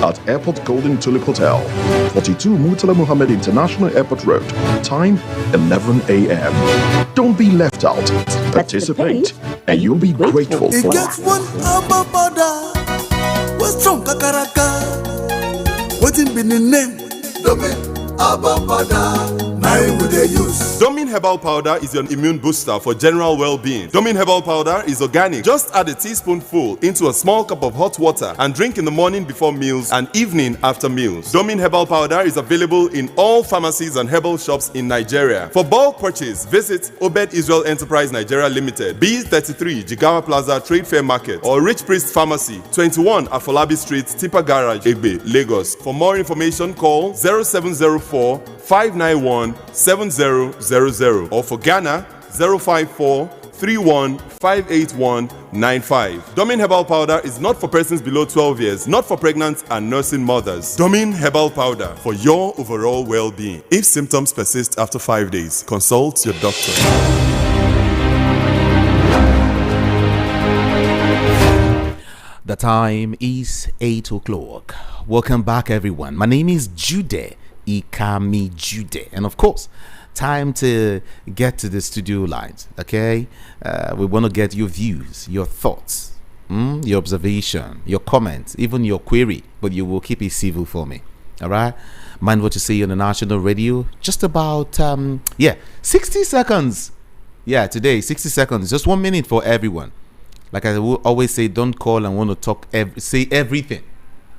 At Airport Golden Tulip Hotel, 42 Murtala Muhammad International Airport Road. Time 11 a.m. Don't be left out. Participate, and you'll be grateful for it. Gets one ababada. What's strong kakaraka? What's in the name? Ababada. I would use. Domin Herbal Powder is your immune booster for general well-being. Domin Herbal Powder is organic. Just add a teaspoonful into a small cup of hot water and drink in the morning before meals and evening after meals. Domin Herbal Powder is available in all pharmacies and herbal shops in Nigeria. For bulk purchase, visit Obed Israel Enterprise Nigeria Limited, B33 Jigawa Plaza Trade Fair Market, or Rich Priest Pharmacy, 21 Afolabi Street, Tipper Garage, Egbe, Lagos. For more information, call 0704 591 7000, or for Ghana 054 31 581 95. Domin Herbal Powder is not for persons below 12 years, not for pregnant and nursing mothers. Domin Herbal Powder for your overall well-being. If symptoms persist after 5 days, consult your doctor. The time is 8 o'clock. Welcome back, everyone. My name is Jude, Ikami Jude. And of course, time to get to the studio lines, okay? We want to get your views, your thoughts, your observation, your comments, even your query, but you will keep it civil for me, all right? Mind what you say on the national radio. Just about, 60 seconds. Yeah, today, 60 seconds. Just 1 minute for everyone. Like I will always say, don't call and want to talk, say everything,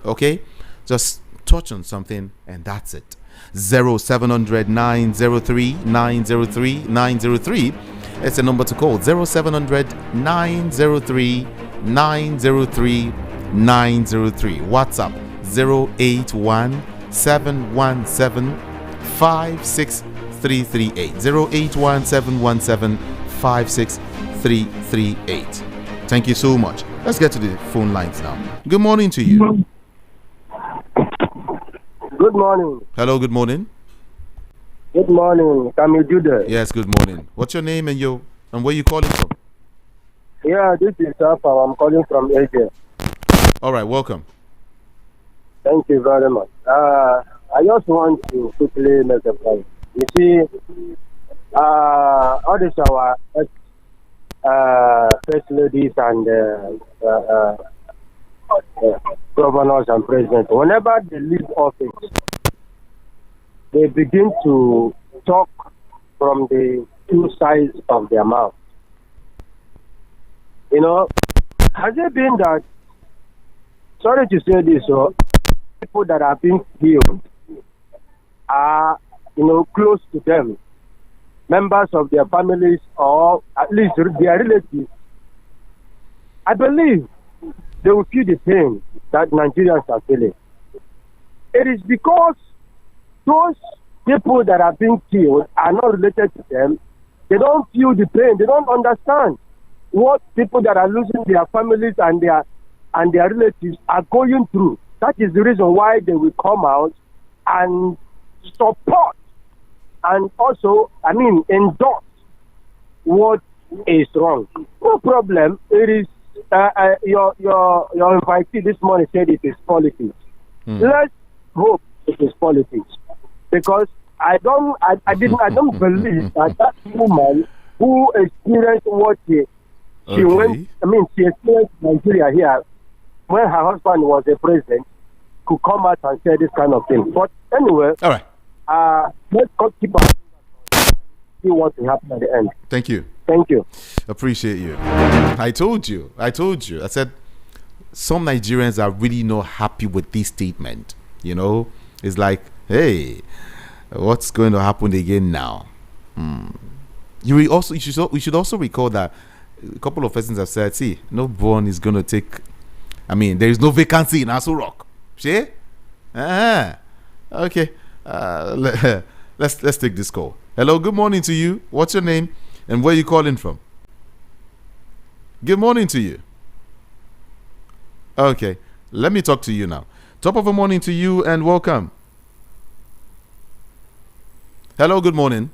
okay? Just touch on something and that's it. 0700 903 903 903. It's a number to call. 0700 903 903 903. WhatsApp 081 717 56338. 081 717 56338. Thank you so much. Let's get to the phone lines now. Good morning to you. Good morning. Hello, good morning. Good morning. Can you do that? Yes, good morning. What's your name and where you calling from? Yeah, this is Alpha. I'm calling from Asia. All right, welcome. Thank you very much. I just want to quickly make a point. You see, all this our first ladies and governors and presidents, whenever they leave office, they begin to talk from the two sides of their mouth. You know, has it been that, sorry to say this, people that have been killed are, close to them, members of their families or at least their relatives? I believe they will feel the pain that Nigerians are feeling. It is because those people that are being killed are not related to them. They don't feel the pain. They don't understand what people that are losing their families and their relatives are going through. That is the reason why they will come out and support and also, endorse what is wrong. No problem. It is your invitee this morning said it is politics. Let's hope it is politics, because I don't believe that woman who experienced what she went. She experienced Nigeria here when her husband was a president, could come out and say this kind of thing. But anyway, all right. Let's keep on see what will happen at the end. Thank you. Thank you. Appreciate you. I told you. I said some Nigerians are really not happy with this statement. It's like, hey, what's going to happen again now? We should also recall that a couple of persons have said, see, no one is going to take. There is no vacancy in Aso Rock. See? Okay. Let's take this call. Hello, good morning to you. What's your name and where are you calling from? Good morning to you. Okay, let me talk to you now. Top of the morning to you and welcome. Hello, good morning.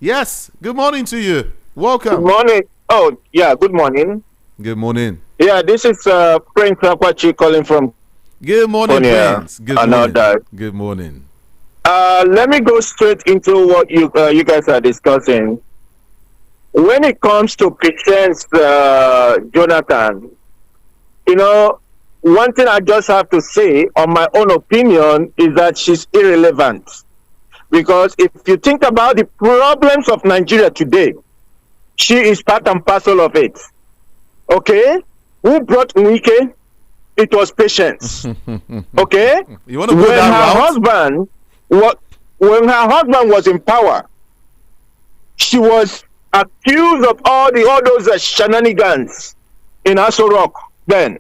Yes, good morning to you. Welcome. Good morning. Oh, yeah, good morning. Good morning. Yeah, this is Prince Akwachi calling from. Good morning, Prince. Good morning. Good morning. Let me go straight into what you guys are discussing. When it comes to Christians, Jonathan, one thing I just have to say on my own opinion is that she's irrelevant. Because if you think about the problems of Nigeria today, she is part and parcel of it. Okay? Who brought Nwike? It was Patience. Okay? You want to go that route? When her husband was in power, she was accused of all those shenanigans in Aso Rock then.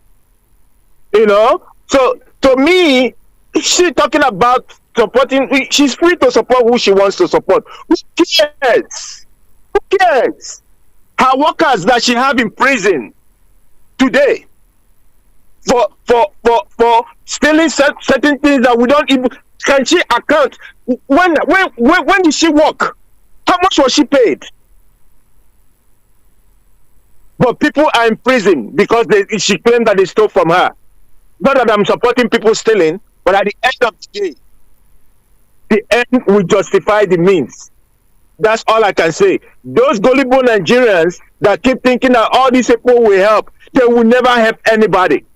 So to me, she's talking about supporting. She's free to support who she wants to support. Who cares? Who cares? Her workers that she have in prison today for stealing certain things that we don't even. Can she account? When did she work? How much was she paid? But people are in prison because she claimed that they stole from her. Not that I'm supporting people stealing, but at the end of the day, the end will justify the means. That's all I can say. Those gullible Nigerians that keep thinking that all these people will help, they will never help anybody.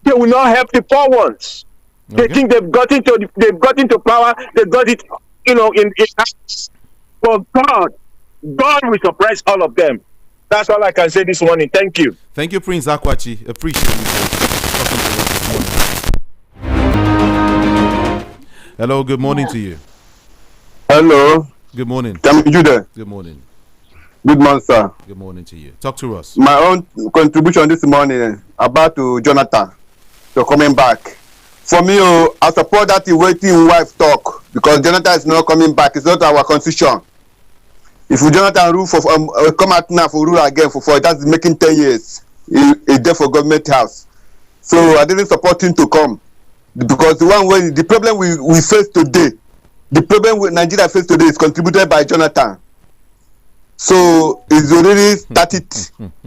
They will not help the poor ones. Okay. They think they've got into power. They got it, in hands. But God will surprise all of them. That's all I can say this morning. Thank you. Thank you, Prince Akwachi. Appreciate you. Hello, good morning to you. Hello. Good morning. Achike Chude. Good morning. Good morning, sir. Good morning to you. Talk to us. My own contribution this morning about Jonathan coming back. For me, I support that waiting wife talk because Jonathan is not coming back. It's not our constitution. If Jonathan rule for come out now for rule again for that's making 10 years, he's there for government house. So I didn't support him to come because the problem we face today, the problem with Nigeria face today is contributed by Jonathan. So it's already started.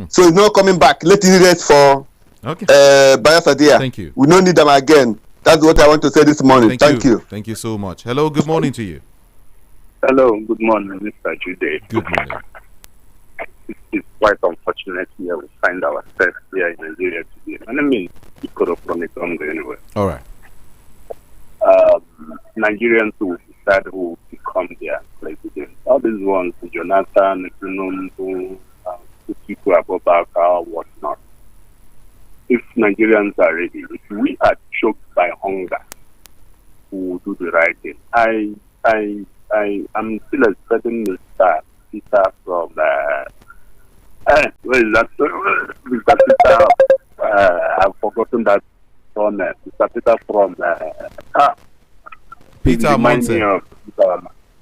So he's not coming back. Let him rest for Bayasadia. Thank you. We don't need them again. That's what I want to say this morning. Thank you. Thank you so much. Hello, good morning to you. Hello, good morning, Mr. Chude. Good morning. It's quite unfortunate here we find ourselves here in Nigeria today. And I mean, it could have from it on anyway. All right. Nigerians who decide who will become their president. All these ones, Jonathan, Tinubu, Atiku Abubakar, whatnot. If Nigerians are ready, if we are choked by hunger, we will do the right thing. I'm still expecting Mr. Peter from where is that? Mr. Peter, I've forgotten that son. Mr. Peter from Peter Monson.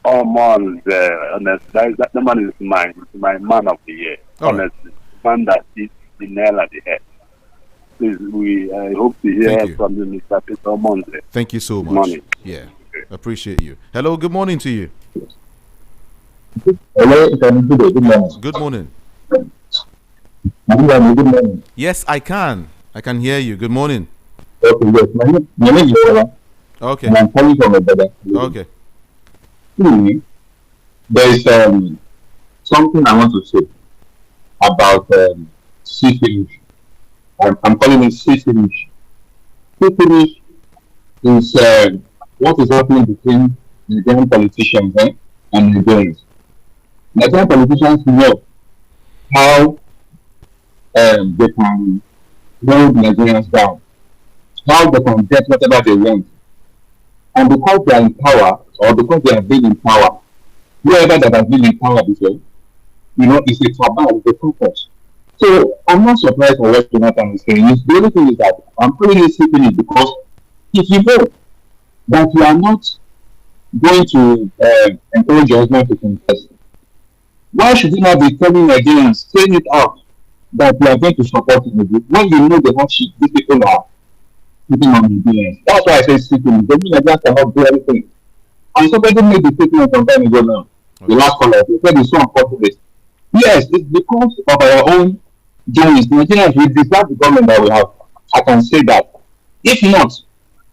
Oh man, that man is my man of the year. All honestly, man that hits the nail at the head. Please, I hope to hear from you, Mr. Peter Monson. Thank you so much. Morning. Yeah. Appreciate you. Hello, good morning to you. Hello, good morning. Good morning. Good morning. Yes, I can hear you. Good morning. Okay, yes. My name is Ola. Okay. And I'm calling from a brother. Okay. There is something I want to say about sea finish. I'm calling it sea finish. Sea finish is what is happening between Nigerian politicians and Nigerians. Nigerian politicians know how they can hold Nigerians down, how they can get whatever they want. And because they are in power, or because they have been in power, whoever that has been in power before, it's a cabal, it's a purpose. So I'm not surprised at what Jonathan is saying. The only thing is that I'm putting this in because if you know that you are not going to encourage your husband to contest, why should you not be telling Nigerians, saying it out, that you are going to support Tinubu when you know the hardship these people are putting on Nigerians? That's why I say speaking. The Nigerians cannot do everything. And somebody made the statement some time ago now, the last caller, they said it's so unfortunate. Yes, it's because of our own journeys. Nigerians, we deserve the government that we have. I can say that. If not,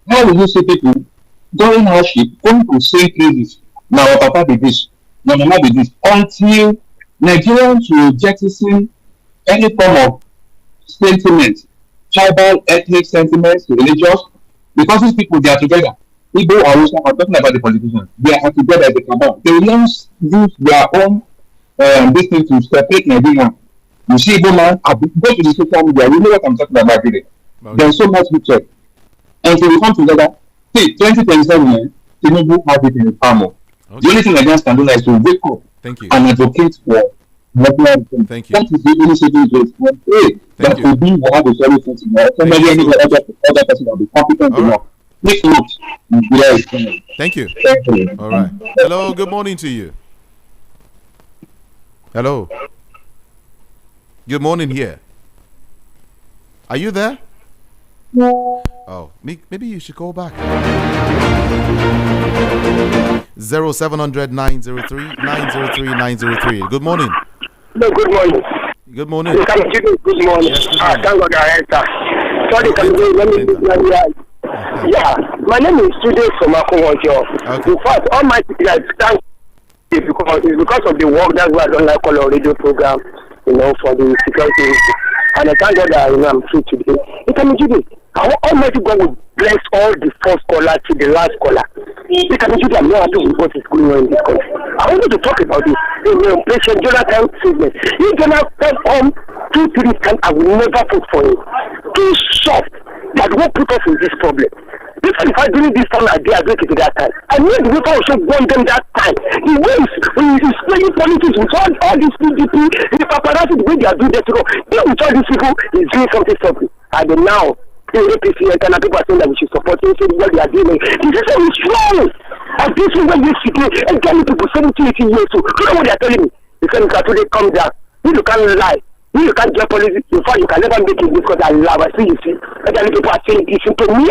how will you see people during hardship going to say praises? Now, our papa did this, now, mama did this, until Nigerians will jettison any form of sentiment tribal, ethnic sentiments, religious, because these people, they are together. Igbo or Hausa, I'm talking about the politicians. They are together as a cabal. They will not use their own this thing to separate Nigeria. You see, Igbo man, go to the social media, you know what I'm talking about today. Okay. There's so much hatred. And so we come together. See, 2027, Tinubu has it in his palm. Okay. The only thing Nigerians can do now is to wake up and advocate for Thank you. That is the only saving grace. That will be will have a solution to somebody any other person will be competent enough. If not, Thank you. All right. Hello, good morning to you. Hello. Good morning here. Are you there? Oh, maybe you should call back. 0700 903 903 903. Good morning. No, good morning. Good morning. Good morning. Yes, good morning. Thank God I enter. Sorry, can you let me? Yeah, my name is Chude from Akonwojo. Okay. In fact, all my thank you because of the work. That's why I don't like all our radio program, for the security. And I thank God that I'm free today. Almighty God will bless all the first caller to the last caller. I'm not happy with what is going on in this country. I wanted to talk about this. President Jonathan statement. If Jonathan come 2-3 times, I will never vote for him. Too soft that will put us in this problem. If I during this time, I did agree to that time. I know the people also want them that time. The way he's playing politics with all these PDP, the paparazzi, the way they are doing that, with all these people, he's doing something. And then now, the APC and people are saying that we should support him, saying what they are doing. The system is wrong. And this is when you sit and telling people 70-80 years old. You know what they are telling me? They say, today come down. You can't lie. You can't get politics. In fact, you can never make it because I love. I see you see. And then people are saying this to me.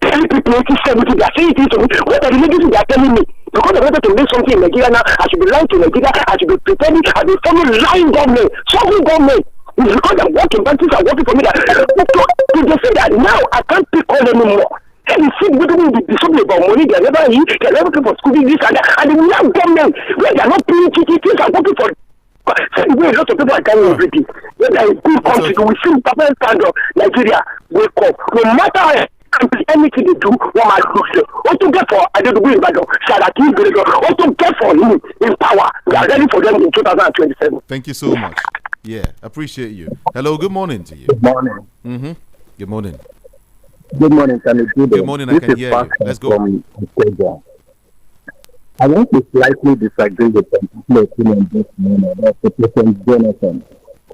Telling people 70, they are saying this to me. What are the legacy they are telling me? Because I wanted to make something in Nigeria now, I should be lying to Nigeria. I should be pretending. I should be following lying government. Something government. It's because I'm working, but things are working for me that they say that now I can't pick on anymore. And you see, we don't be something about money, they're never here, they're never people for schooling this and that. And the now government, where they're not paying things are working for. So a lot of people are dying everything. When they're in good country, we see Papa stand up, Nigeria, wake up. No matter how anything they do, one man looks there. What to get for I don't know in Badon, Sadaki, what to get for him in power. We are ready for them in 2027. Thank you so much. Yeah, appreciate you. Hello, good morning to you. Good morning. Mm-hmm. Good morning. Good morning, can you do Good morning, I can hear you. Let's go. I want to slightly disagree with some people opinion this morning about the President Jonathan.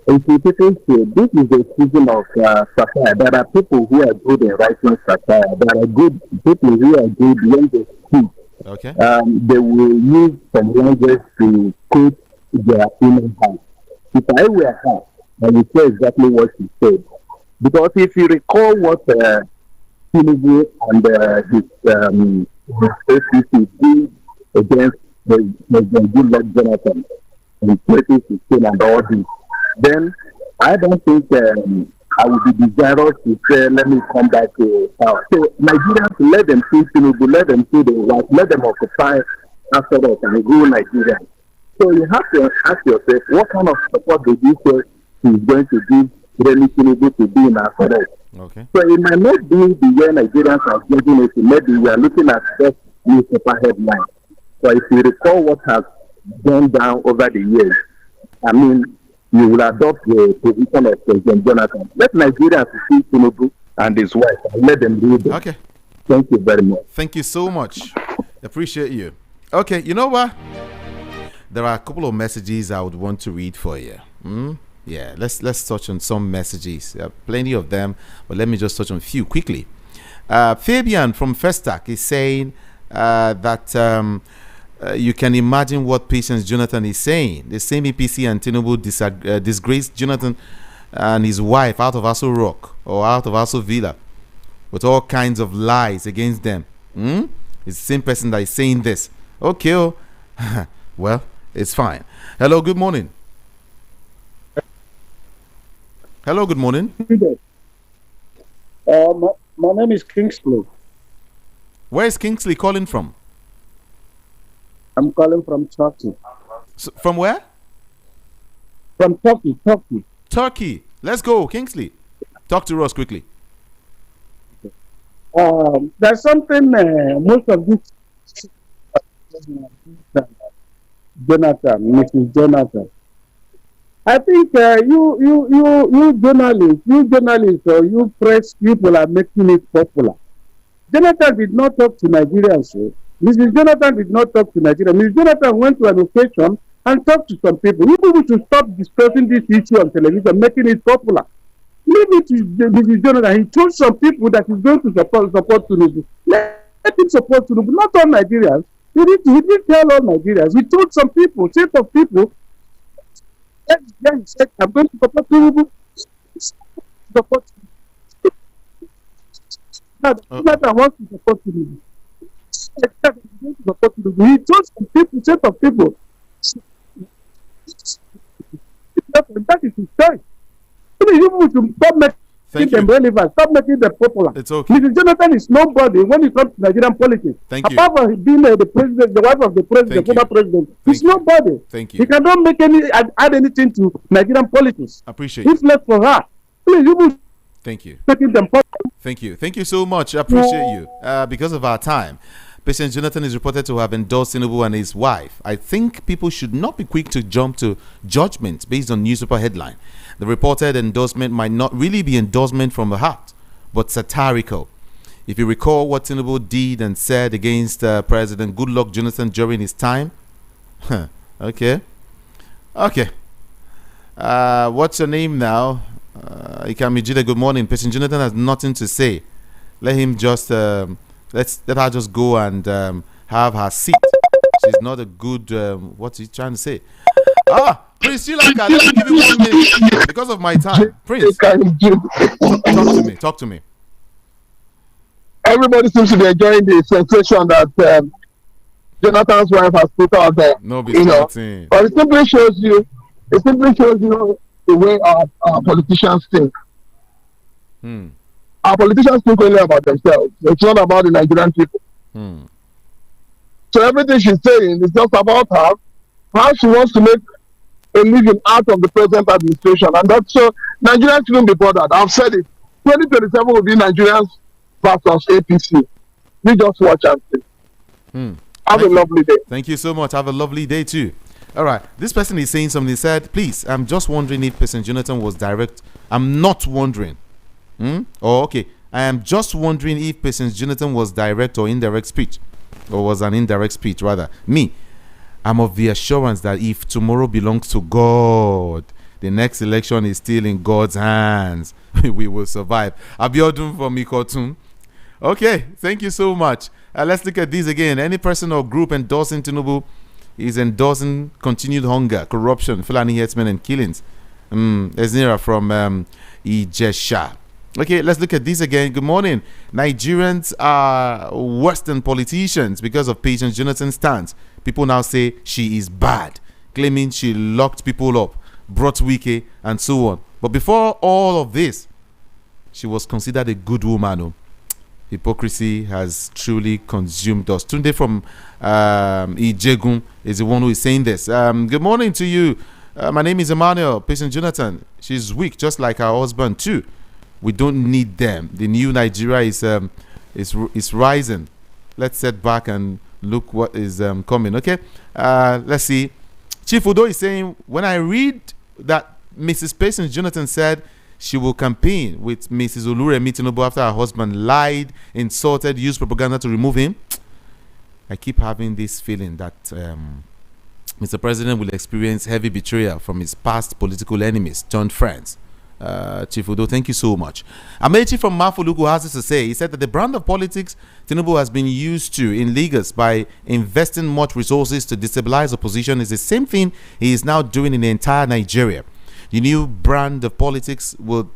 If you people say this is a season of satire, there are people who are good in writing satire. There are good people who are good when they speak. Okay. They will use some language to quote their inner heart. If I were her, I would say exactly what she said. Because if you recall what Tinubu and his APC did against the Goodluck Jonathan in 2016 and all this, then I don't think I would be desirous to say, let me come back to power. So Nigerians, let them see Tinubu, let them see the right, let them occupy after us and rule Nigeria. So you have to ask yourself, what kind of support did you say he's going to give really Tinubu to be in our forest? Okay. So it might not be the way Nigerians are getting it. Maybe we are looking at just newspaper headlines. So if you recall what has gone down over the years, I mean, you will adopt the position of President Jonathan. Let Nigerians see Tinubu and his wife and let them read it. Okay. Thank you very much. Thank you so much. Appreciate you. Okay, you know what? There are a couple of messages I would want to read for you. Yeah, let's touch on some messages. There are plenty of them, but let me just touch on a few quickly. Fabian from Festac is saying that you can imagine what Patience Jonathan is saying. The same APC and Tinubu disgraced Jonathan and his wife out of Aso Rock or out of Aso Villa with all kinds of lies against them. It's the same person that is saying this. Okay, well, it's fine. Hello, good morning. Hello, good morning. My name is Kingsley. Where is Kingsley calling from? I'm calling from Turkey. So, from where? From Turkey. Turkey. Let's go, Kingsley. Talk to us quickly. There's something most of this Jonathan, Mrs. Jonathan. I think you journalists, or you press people are making it popular. Jonathan did not talk to Nigerians. So. Mrs. Jonathan did not talk to Nigerians. Mrs. Jonathan went to an occasion and talked to some people. You people should stop discussing this issue on television, making it popular. Leave it to Mrs. Jonathan. He told some people that he's going to support Tinubu. Let him support Tinubu, not all Nigerians. He didn't tell all Nigerians. He told some people, set of people. Then he said, I'm going to support Tinubu. Support Jonathan wants to support Tinubu. He told some people, set of people. That is his choice. You should stop making them relevant. Stop making them popular. It's okay. Mrs. Jonathan is nobody when it comes to Nigerian politics. Thank you. Apart from being the president, the wife of the president, the former president, he's nobody. Thank you. He cannot make add anything to Nigerian politics. Appreciate it's left for her. Please, you thank you. Making them popular. Thank you. Thank you so much. I appreciate you. Because of our time, President Jonathan is reported to have endorsed Tinubu and his wife. I think people should not be quick to jump to judgment based on newspaper headline. The reported endorsement might not really be endorsement from the heart, but satirical. If you recall what Tinubu did and said against President Goodluck Jonathan during his time, okay. What's your name now? Ikami Jude, good morning. President Jonathan has nothing to say. Let him just let her just go and have her seat. She's not a good. What's he trying to say? Prince Chilaka, let me give you 1 minute because of my time. Prince, talk to me. Everybody seems to be enjoying the sensation that Jonathan's wife has put out there. No, but it simply shows you the way our politicians think. Our politicians think only about themselves. It's not about the Nigerian people. So everything she's saying is just about her, how she wants to make a living out of the present administration. And that's so Nigerians shouldn't be bothered. I've said it. 2027 will be Nigerians versus APC. We just watch and see. Have a lovely day. Thank you so much. Have a lovely day too. All right. This person is saying something. He said, please, I'm just wondering if President Jonathan was direct. I'm not wondering. Okay. I am just wondering if President Jonathan was direct or indirect speech. Or was an indirect speech, rather. Me, I'm of the assurance that if tomorrow belongs to God, the next election is still in God's hands. We will survive. Abiodun from Ikotun. Okay, thank you so much. Let's look at these again. Any person or group endorsing Tinubu is endorsing continued hunger, corruption, Fulani herdsmen, and killings. Eznira from Ijesha. Okay, let's look at this again. Good morning. Nigerians are worse than politicians because of Patience Jonathan's stance. People now say she is bad, claiming she locked people up, brought Wike, and so on. But before all of this, she was considered a good woman. Hypocrisy has truly consumed us. Tunde from Ijegun is the one who is saying this. Good morning to you. My name is Emmanuel. Patient Jonathan. She's weak, just like her husband too. We don't need them. The new Nigeria is rising. Let's sit back and look what is coming. Okay, let's see. Chief Udo is saying, when I read that Mrs. Patience Jonathan said she will campaign with Mrs. Oluremi Tinubu after her husband lied, insulted, used propaganda to remove him, I keep having this feeling that Mr. President will experience heavy betrayal from his past political enemies turned friends. Chief Udo, thank you so much. Amechi from Mafulugu has this to say. He said that the brand of politics Tinubu has been used to in Lagos by investing much resources to destabilize opposition is the same thing he is now doing in the entire Nigeria. The new brand of politics will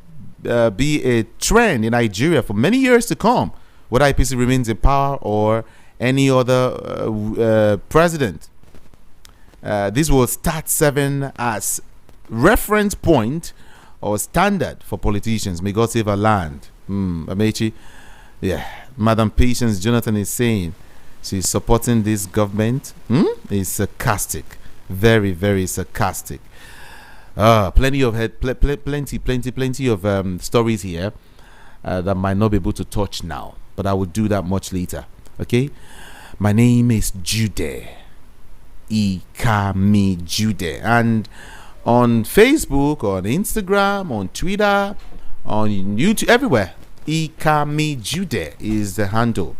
be a trend in Nigeria for many years to come, whether IPC remains in power or any other president. This will start serving as reference point or standard for politicians. May God save our land. Amechi, yeah. Madam Patience Jonathan is saying she's supporting this government. Is sarcastic, very, very sarcastic. Plenty of plenty of stories here that might not be able to touch now, but I will do that much later. Okay, my name is Jude, Ikami Jude, and on Facebook, on Instagram, on Twitter, on YouTube, everywhere, Ikami Jude is the handle.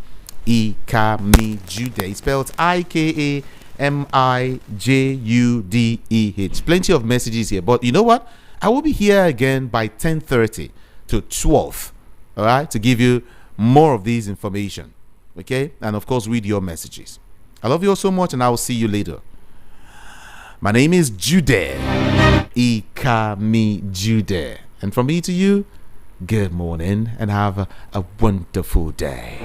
Ikami Jude. It's spelled IKAMIJUDEH. Plenty of messages here, but you know what? I will be here again by 10:30 to 12. All right, to give you more of these information. Okay, and of course, read your messages. I love you all so much, and I will see you later. My name is Jude, Ikami Jude, and from me to you, good morning, and have a wonderful day.